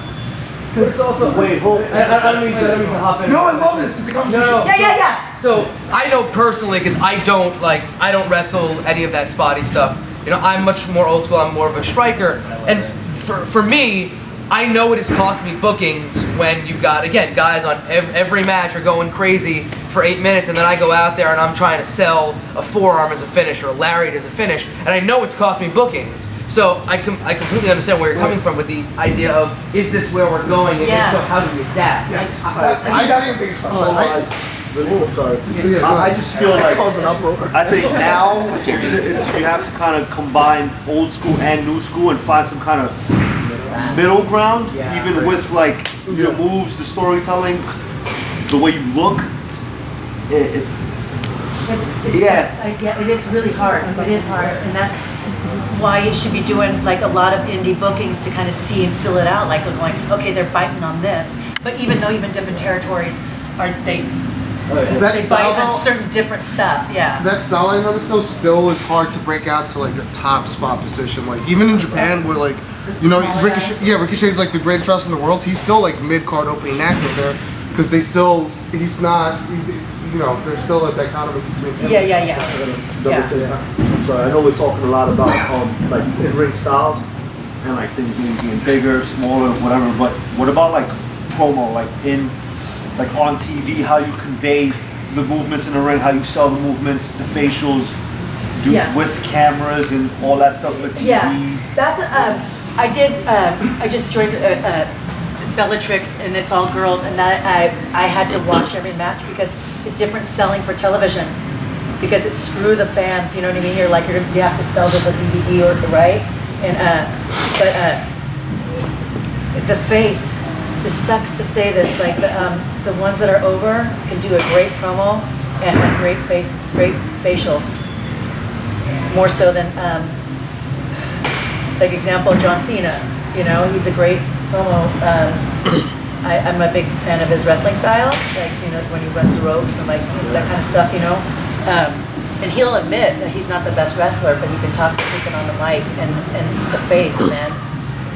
It's also Wait, hold. I don't mean to hop in. No, I love this. It's a conversation. No. Yeah. So I know personally, because I don't wrestle any of that spotty stuff. You know, I'm much more old school. I'm more of a striker, and for me, I know it has cost me bookings when you've got, again, guys on every match are going crazy for 8 minutes, and then I go out there and I'm trying to sell a forearm as a finish or a lariat as a finish, and I know it's cost me bookings. So I completely understand where you're coming from with the idea of, is this where we're going, and if so, how do we adapt? Yes. That's the biggest question. Sorry. Yeah, I just feel like Cause an uproar. I think now it's you have to kind of combine old school and new school and find some kind of middle ground, even with like your moves, the storytelling, the way you look. It's It is really hard. It is hard, and that's why you should be doing like a lot of indie bookings to kind of see and fill it out. Like, okay, they're biting on this, but even different territories they bite on certain different stuff. Yeah. That style I noticed though still is hard to break out to like a top spot position. Like even in Japan, where like Ricochet's like the greatest wrestler in the world. He's still like mid-card opening actor there because he's not. There's still a dichotomy between him. Yeah. I'm sorry. I know we're talking a lot about like in-ring styles and like things being bigger, smaller, whatever. But what about like promo, like on TV, how you convey the movements in the ring, how you sell the movements, the facials, with cameras and all that stuff for TV? Yeah, that's I just joined Bellatrix, and it's all girls, and that I had to watch every match because the different selling for television, because it screw the fans. You know what I mean? You have to sell the DVD or right, and the face. This sucks to say this, like the ones that are over can do a great promo and have great facials, more so than like example John Cena. You know, he's a great promo. I'm a big fan of his wrestling style, like when he runs the ropes and like that kind of stuff. And he'll admit that he's not the best wrestler, but he can talk to people on the mic and the face, man.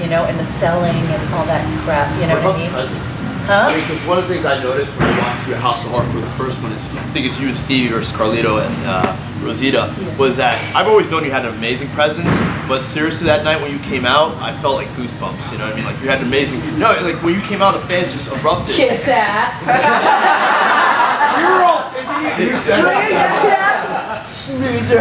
And the selling and all that crap, what I mean? Presence? Huh? I mean, because one of the things I noticed when I watched your House of Hardcore, the first one is, I think it's you and Steve versus Carlito and Rosita, was that I've always known you had an amazing presence, but seriously that night when you came out, I felt like goosebumps, you know what I mean? Like you had an amazing, like when you came out, the fans just erupted. Kiss ass. We were all thinking you said that. Snoozer.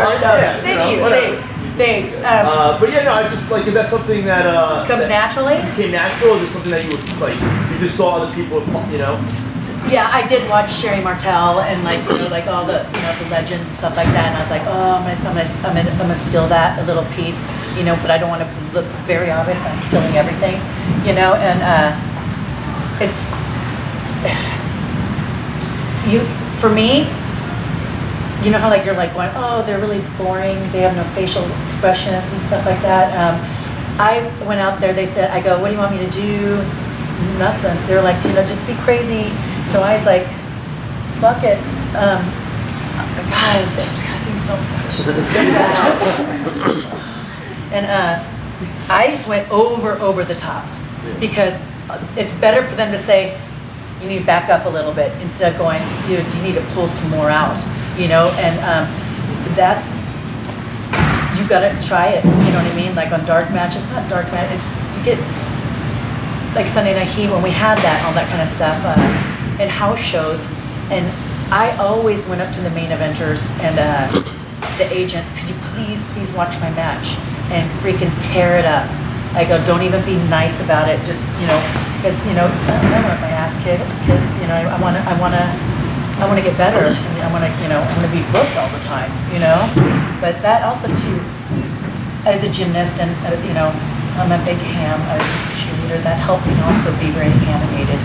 Thank you. Thanks. But yeah, no, I just like, is that something that comes naturally? Became natural? Is it something that you would like? You just saw other people, Yeah, I did watch Sherry Martel and like all the the legends and stuff like that, and I was like, oh, I'm gonna steal that a little piece, but I don't want to look very obvious. I'm stealing everything, and it's for me. You know how like you're like going, oh, they're really boring. They have no facial expressions and stuff like that. I went out there. They said, I go, what do you want me to do? Nothing. They're like, just be crazy. So I was like, fuck it. God, I'm cussing so much. And I just went over the top because it's better for them to say, you need to back up a little bit instead of going, dude, you need to pull some more out, you know, and that's, you gotta try it, you know what I mean? Like on dark matches, not dark matches, you get, like Sunday Night Heat when we had that, all that kind of stuff, and house shows, and I always went up to the main eventers and the agents, could you please watch my match and freaking tear it up. I go, don't even be nice about it, just, you know, because, you know, I want my ass kicked because, you know, I want to get better. I mean, I want to be booked all the time, you know? But that also too, as a gymnast and, you know, I'm a big ham, I was a cheerleader, that helped me also be very animated.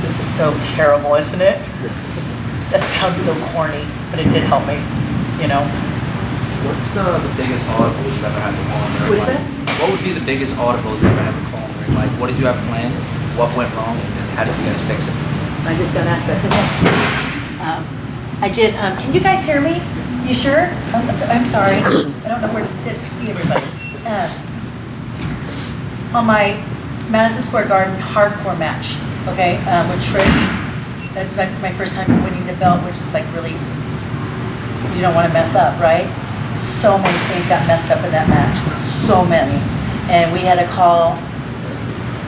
It's so terrible, isn't it? That sounds so corny, but it did help me, you know? What's the biggest audible you've ever had to call in? What is that? What would be the biggest audible you ever had to call in? Like, what did you have planned? What went wrong? And then how did you guys fix it? I just got asked that today. I did, can you guys hear me? You sure? I'm sorry. I don't know where to sit to see everybody. On my Madison Square Garden hardcore match, okay, with Trish, that's like my first time winning the belt, which is like really, you don't want to mess up, right? So many things got messed up in that match, so many. And we had to call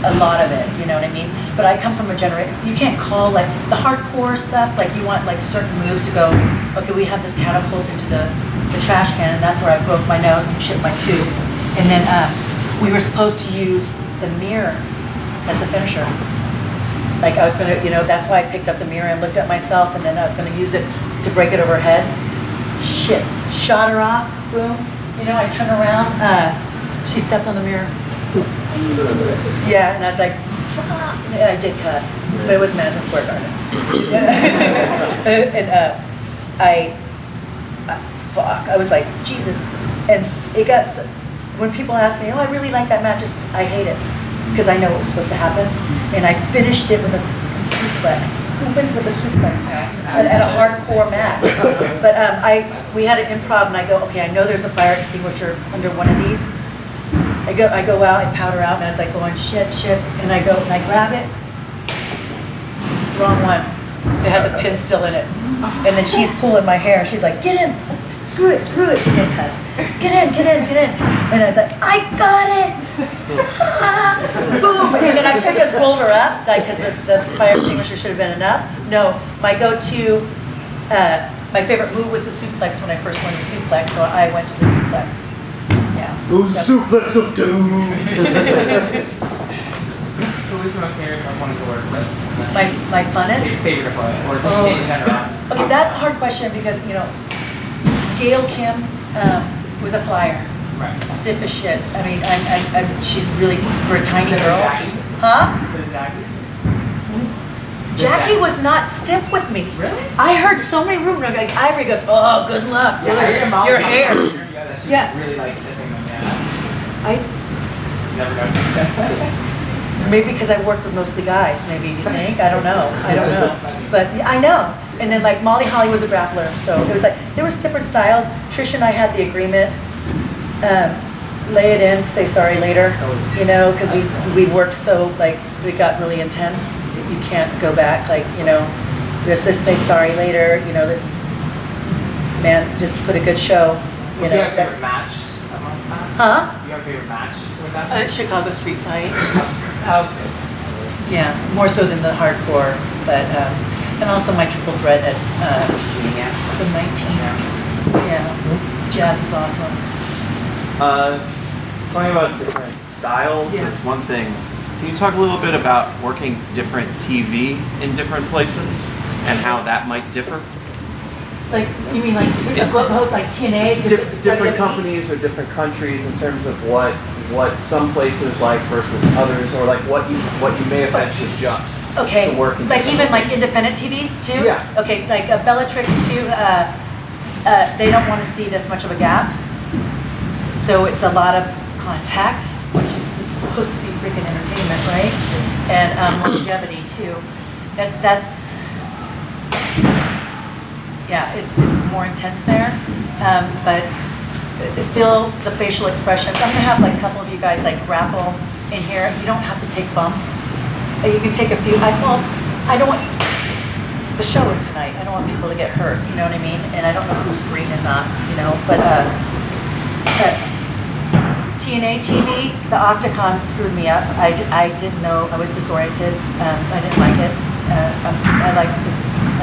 a lot of it, you know what I mean? But I come from a generation, you can't call like the hardcore stuff, like you want like certain moves to go, okay, we have this catapult into the trash can, and that's where I broke my nose and chipped my tooth. And then we were supposed to use the mirror as the finisher. Like I was gonna, you know, that's why I picked up the mirror and looked at myself, and then I was gonna use it to break it over her head. Shit, shot her off, boom. You know, I turn around, she stepped on the mirror. Yeah, and I was like, fuck. And I did cuss, but it was Madison Square Garden. And fuck, I was like, Jesus. And it got, when people ask me, oh, I really like that match, I hate it. Because I know what was supposed to happen. And I finished it with a suplex. Who wins with a suplex at a hardcore match? But we had an improv, and I go, okay, I know there's a fire extinguisher under one of these. I go out, I powder out, and I was like going, shit, and I go, and I grab it. Wrong one. It had the pin still in it. And then she's pulling my hair, she's like, get in, screw it, she didn't cuss. Get in. And I was like, I got it! Boom! And then I should have just rolled her up, like, because the fire extinguisher should have been enough. No, my go-to, my favorite move was the suplex when I first went to suplex, so I went to the suplex. Yeah. Who's the suplex of doom? Who is the most favorite opponent to work with? My funnest? Favorite opponent, or just in general? Okay, that's a hard question because, you know, Gail Kim was a flyer. Right. Stiff as shit. I mean, she's really, for a tiny girl. Jackie? Huh? Jackie? Jackie was not stiff with me. Really? I heard so many rumors. Like Ivory goes, oh, good luck. Your hair. Yeah. Really like sipping them, yeah. I Never noticed. maybe because I work with mostly guys. Maybe you think. I don't know. But I know. And then like Molly Holly was a grappler, so it was like there was different styles. Trish and I had the agreement. Lay it in, say sorry later, you know, because we worked so, like, it got really intense. You can't go back, like, you know, just say sorry later, you know, this man just put a good show, you know. Do you have a favorite match amongst that? Huh? Do you have a favorite match with that? Chicago Street Fight. Okay. Yeah, more so than the hardcore, but, and also my triple threat at the 19. Yeah, jazz is awesome. Talking about different styles is one thing. Can you talk a little bit about working different TV in different places and how that might differ? Like, you mean like TNA? Different companies or different countries in terms of what some places like versus others, or like what you may have had to adjust to work in. Like even like independent TVs too? Yeah. Okay, like Bellatrix too, they don't want to see this much of a gap. So it's a lot of contact, which is, this is supposed to be freaking entertainment, right? And longevity too. That's Yeah, it's more intense there, but it's still the facial expressions. I'm gonna have like a couple of you guys like grapple in here. You don't have to take bumps. You can take a few. I don't want, the show is tonight. I don't want people to get hurt, you know what I mean? And I don't know who's green and not, you know, but TNA TV, the Octagon screwed me up. I didn't know, I was disoriented. I didn't like it. I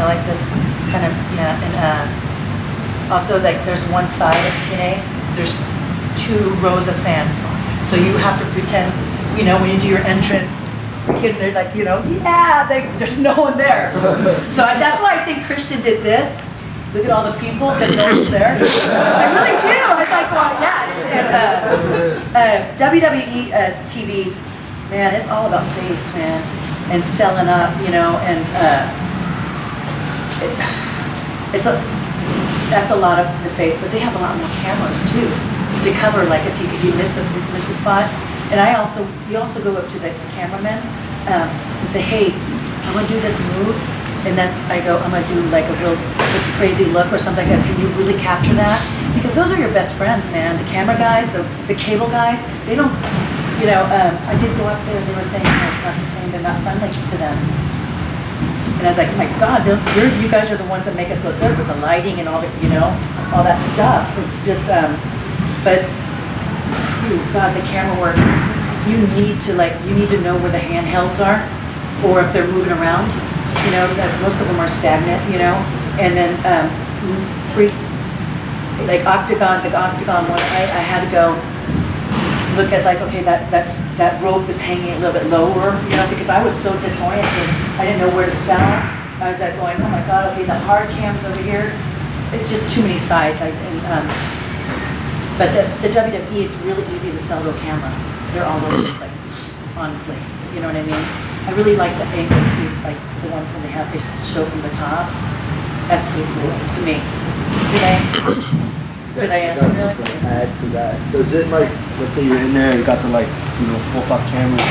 like this kind of, yeah, and also like there's one side of TNA, there's 2 rows of fans. So you have to pretend, you know, when you do your entrance, they're like, you know, yeah, there's no one there. So that's why I think Christian did this. Look at all the people, because no one's there. I really do. It's like, well, yeah. And, WWE TV, man, it's all about face, man, and selling up, you know, and that's a lot of the face, but they have a lot more cameras too to cover, like if you miss a spot. And you also go up to the cameraman and say, hey, I'm gonna do this move, and then I go, I'm gonna do like a real crazy look or something like that. Can you really capture that? Because those are your best friends, man. The camera guys, the cable guys, they don't, you know, I did go up there and they were saying, no, it's not the same, they're not friendly to them. And I was like, oh my God, you guys are the ones that make us look good with the lighting and all the, you know, all that stuff. It's just, but, God, the camera work, you need to know where the handhelds are, or if they're moving around, you know, most of them are stagnant, you know, and then, like the Octagon one, I had to go look at like, okay, that rope is hanging a little bit lower, you know, because I was so disoriented. I didn't know where to sell. I was like going, oh my God, okay, the hard cam's over here. It's just too many sides. But the WWE, it's really easy to sell to a camera. They're all over the place, honestly. You know what I mean? I really like the angle too, like the ones when they show from the top. That's pretty cool to me. Did I answer that? Add to that. Does it like, let's say you're in there, you got the like, you know, 4 or 5 cameras.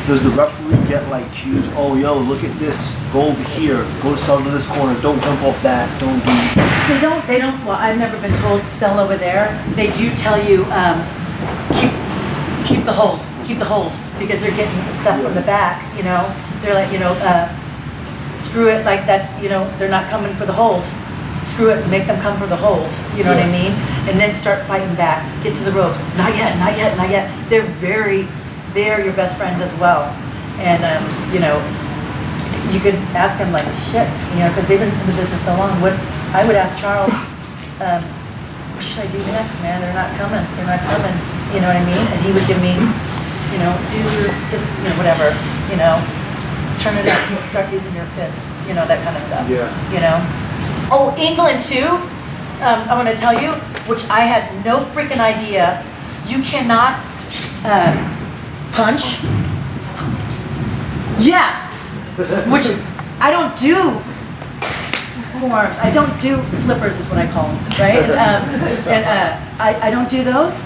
Does the referee get like cues? Oh, yo, look at this. Go over here. Go sell to this corner. Don't jump off that. Don't do. They don't. Well, I've never been told sell over there. They do tell you keep the hold. Keep the hold because they're getting the stuff from the back. You know, they're like, you know, screw it. Like that's, you know, they're not coming for the hold. Screw it, make them come for the hold, you know what I mean? And then start fighting back, get to the ropes. Not yet, not yet, not yet. They're your best friends as well. And, you know, you could ask them like, shit, you know, because they've been in the business so long. I would ask Charles, what should I do next, man? They're not coming, you know what I mean? And he would give me, you know, do this, you know, whatever, you know, turn it up, start using your fist, you know, that kind of stuff, you know? Oh, England too, I'm gonna tell you, which I had no freaking idea, you cannot punch. Yeah, which I don't do forms, I don't do flippers is what I call them, right? I don't do those.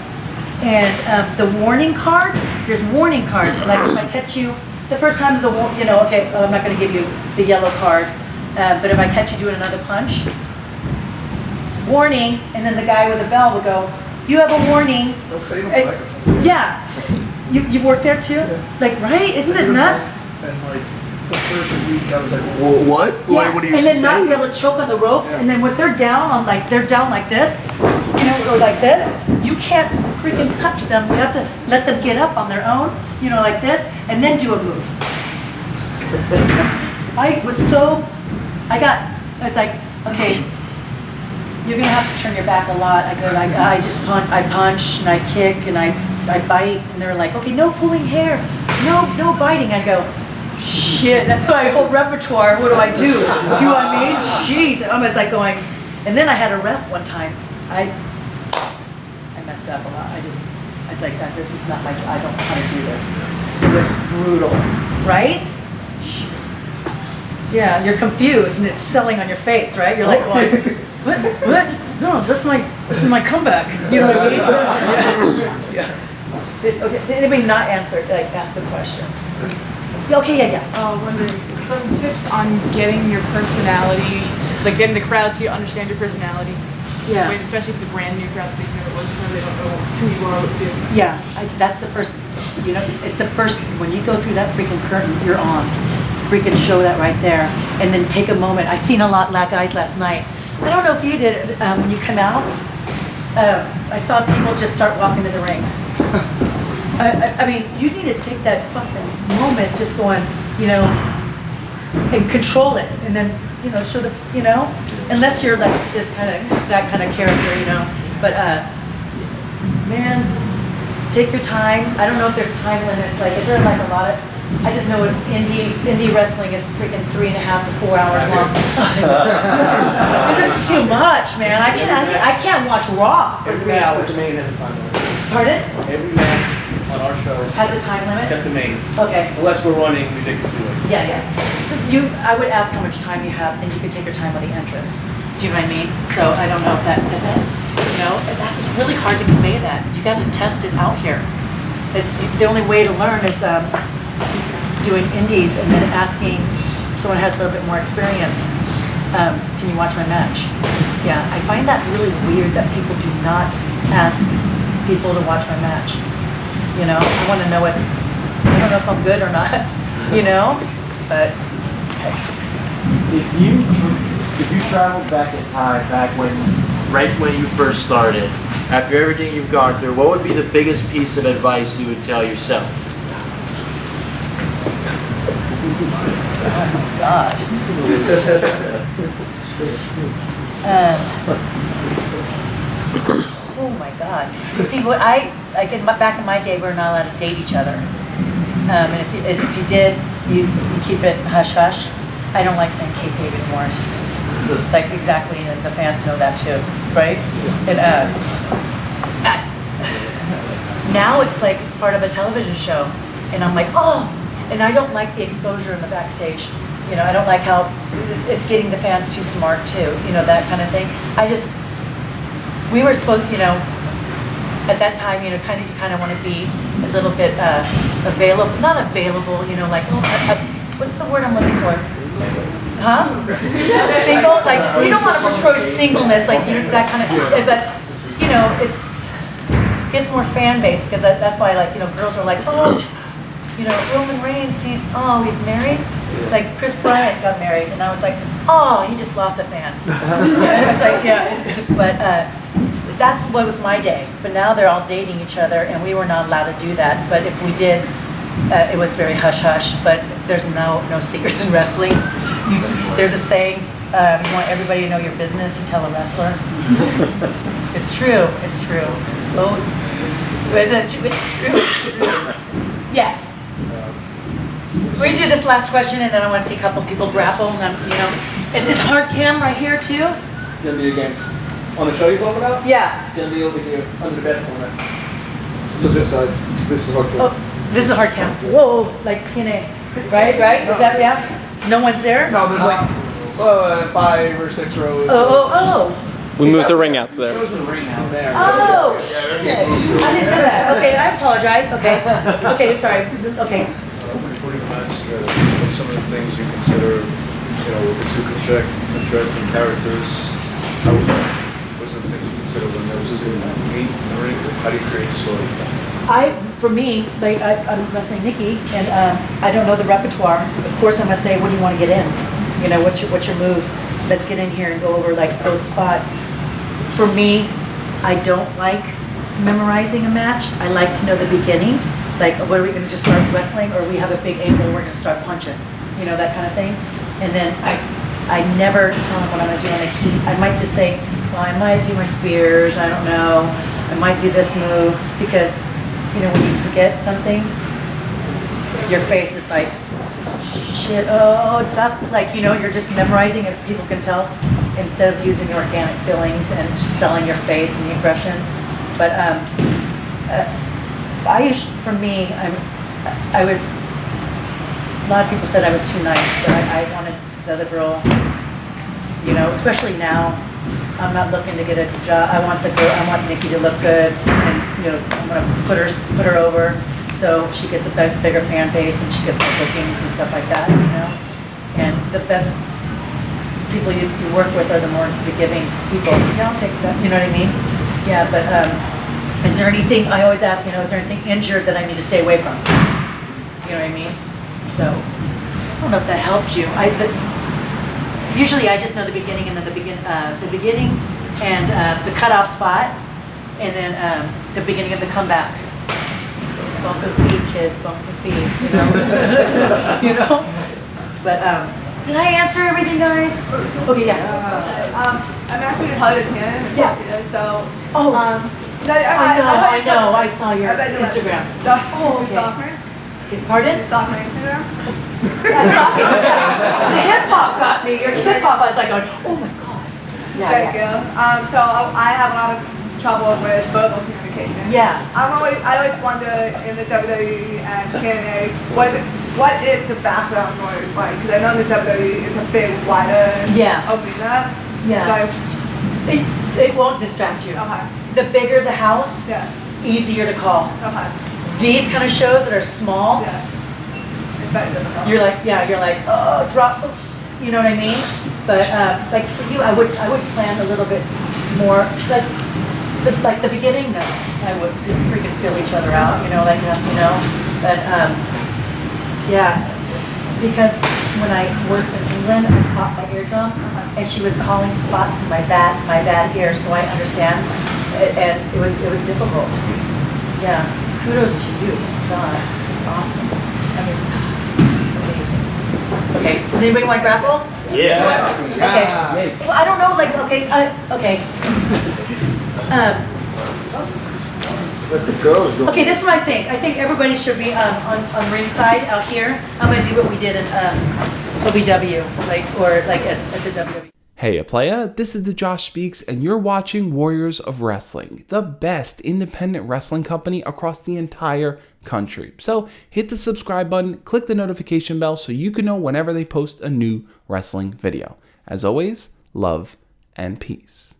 And the warning cards, there's warning cards, like if I catch you, the first time is a, you know, okay, I'm not gonna give you the yellow card, but if I catch you doing another punch, warning, and then the guy with the bell will go, you have a warning. They'll say it on the microphone. Yeah. You've worked there too? Yeah. Like, right? Isn't it nuts? And like, the first week I was like, well, what? Yeah. What do you and then say? not be able to choke on the ropes, and then when they're down on like, they're down like this, you know, or like this, you can't freaking touch them. You have to let them get up on their own, you know, like this, and then do a move. I was like, okay, you're gonna have to turn your back a lot. I punch and I kick and I bite, and they're like, okay, no pulling hair, no biting. I go, shit, that's my whole repertoire. What do I do? Do I mean? Jeez, I was like going, and then I had a ref one time. I messed up a lot. I was like, this is not like, I don't know how to do this. It was brutal, right? Yeah, you're confused and it's selling on your face, right? You're like, going, what? No, this is my comeback. You know what I mean? Yeah. Okay, did anybody not answer, like, ask the question? Okay, yeah. Wondering, some tips on getting your personality like getting the crowd to understand your personality. Yeah. Wait, especially if the brand new crowd they've never worked with, they don't know who you are, what you do. Yeah, that's the first, it's the first, when you go through that freaking curtain, you're on. Freaking show that right there. And then take a moment. I seen a lot of guys last night. I don't know if you did, when you come out, I saw people just start walking to the ring. I mean, you need to take that fucking moment, just going, and control it. And then, show the, unless you're like this that kind of character, but man, take your time. I don't know if there's time limits. Like, is there like a lot of? I just know it's indie wrestling is freaking 3.5 to 4 hours long. This is too much, man. I can't watch Raw for 3 hours. Pardon? Every match on our show has a time limit. Except the main. Okay. Unless we're running ridiculously late. Yeah. I would ask how much time you have, then you could take your time with the entrance. Do you know what I mean? So I don't know if that, that's really hard to convey that. You got to test it out here. The only way to learn is doing indies and then asking someone who has a little bit more experience, can you watch my match? Yeah, I find that really weird that people do not ask people to watch my match. I want to know I don't know if I'm good or not, but. If you traveled back in time, right when you first started, after everything you've gone through, what would be the biggest piece of advice you would tell yourself? God. Oh my God. See, what back in my day, we were not allowed to date each other. And if you did, you keep it hush hush. I don't like saying kayfabe anymore. Like exactly, and the fans know that too, right? And now it's like it's part of a television show, and I'm like, oh, and I don't like the exposure in the backstage. I don't like how it's getting the fans too smart too. That kind of thing. We were supposed, at that time, you kind of want to be a little bit available, not available, like, what's the word I'm looking for? Huh? Single? Like, you don't want to portray singleness, like, that kind of, but, it gets more fan base, because that's why, like, girls are like, oh, Roman Reigns, he's married? Like, Chris Bryant got married, and I was like, oh, he just lost a fan. It's like, but that's what was my day. But now they're all dating each other, and we were not allowed to do that. But if we did, it was very hush-hush, but there's no secrets in wrestling. There's a saying, you want everybody to know your business, you tell a wrestler. It's true. Oh, it's true. Yes. We do this last question, and then I want to see a couple people grapple, and and this hard cam right here too. It's gonna be against on the show you're talking about. Yeah. It's gonna be over here under the best corner. So this side, this is hard cam. Oh, this is a hard cam. Whoa, like TNA, right? Is that No one's there. No, there's like 5 or 6 rows. Oh. We moved the ring out to there. Shows the ring out there. Oh, shit. I didn't know that. Okay, I apologize. Okay, sorry. Okay. When you're putting a match together, what some of the things you consider, with the two contrasting characters, what's the things you consider when those two meet in the ring? How do you create the story? For me, like I'm wrestling Nikki, and I don't know the repertoire. Of course, I'm gonna say, what do you want to get in? What's your moves? Let's get in here and go over like those spots. For me, I don't like memorizing a match. I like to know the beginning. Like, what are we gonna just start wrestling, or we have a big angle, we're gonna start punching, that kind of thing. And then I never tell them what I'm gonna do on the heat. I might just say, well, I might do my spears. I don't know. I might do this move, because when you forget something, your face is like, shit, oh, duck. Like, you're just memorizing it, people can tell, instead of using your organic feelings and selling your face and the aggression. But for me, I was, a lot of people said I was too nice, but I wanted the other girl, especially now, I'm not looking to get a job. I want Nikki to look good, and I'm gonna put her over, so she gets a bigger fan base and she gets more bookings and stuff like that. And the best people you work with are the more forgiving people. Yeah, I'll take that. You know what I mean? Yeah, but is there anything, I always ask, is there anything injured that I need to stay away from? You know what I mean? So, I don't know if that helped you. Usually I just know the beginning and then the beginning and the cutoff spot, and then the beginning of the comeback. Bump and feed, kid, bump and feed, you know? But, did I answer everything, guys? Okay, yeah. I'm actually hard at him. Yeah. So. Oh. No, I know. I saw your Instagram. Oh, okay. Stalker? Okay, pardon? Stalk my Instagram? The hip hop got me. Your hip hop, I was like, oh my god. Thank you. So I have a lot of trouble with verbal communication. Yeah. I always wonder in the WWE and TNA, what is the background noise like? Because I know the WWE is a big, wider arena. Yeah. So, it won't distract you. Okay. The bigger the house, easier to call. Okay. These kind of shows that are small, it's very difficult. you're like, oh, drop, you know what I mean? But like for you, I would plan a little bit more, like the beginning, no, I would just freaking fill each other out, but yeah, because when I worked in England, I popped my eardrum, and she was calling spots in my bad ear, so I understand, and it was difficult. Yeah, kudos to you, God, it's awesome. I mean, amazing. Okay, does anybody want to grapple? Yes. Okay. Well, I don't know, like, okay. Let the girls go. Okay, this is what I think. I think everybody should be on ringside out here. I'm gonna do what we did in OVW, at the WWE. Hey, playa, this is the Josh Speaks, and you're watching Warriors of Wrestling, the best independent wrestling company across the entire country. So hit the subscribe button, click the notification bell so you can know whenever they post a new wrestling video. As always, love and peace.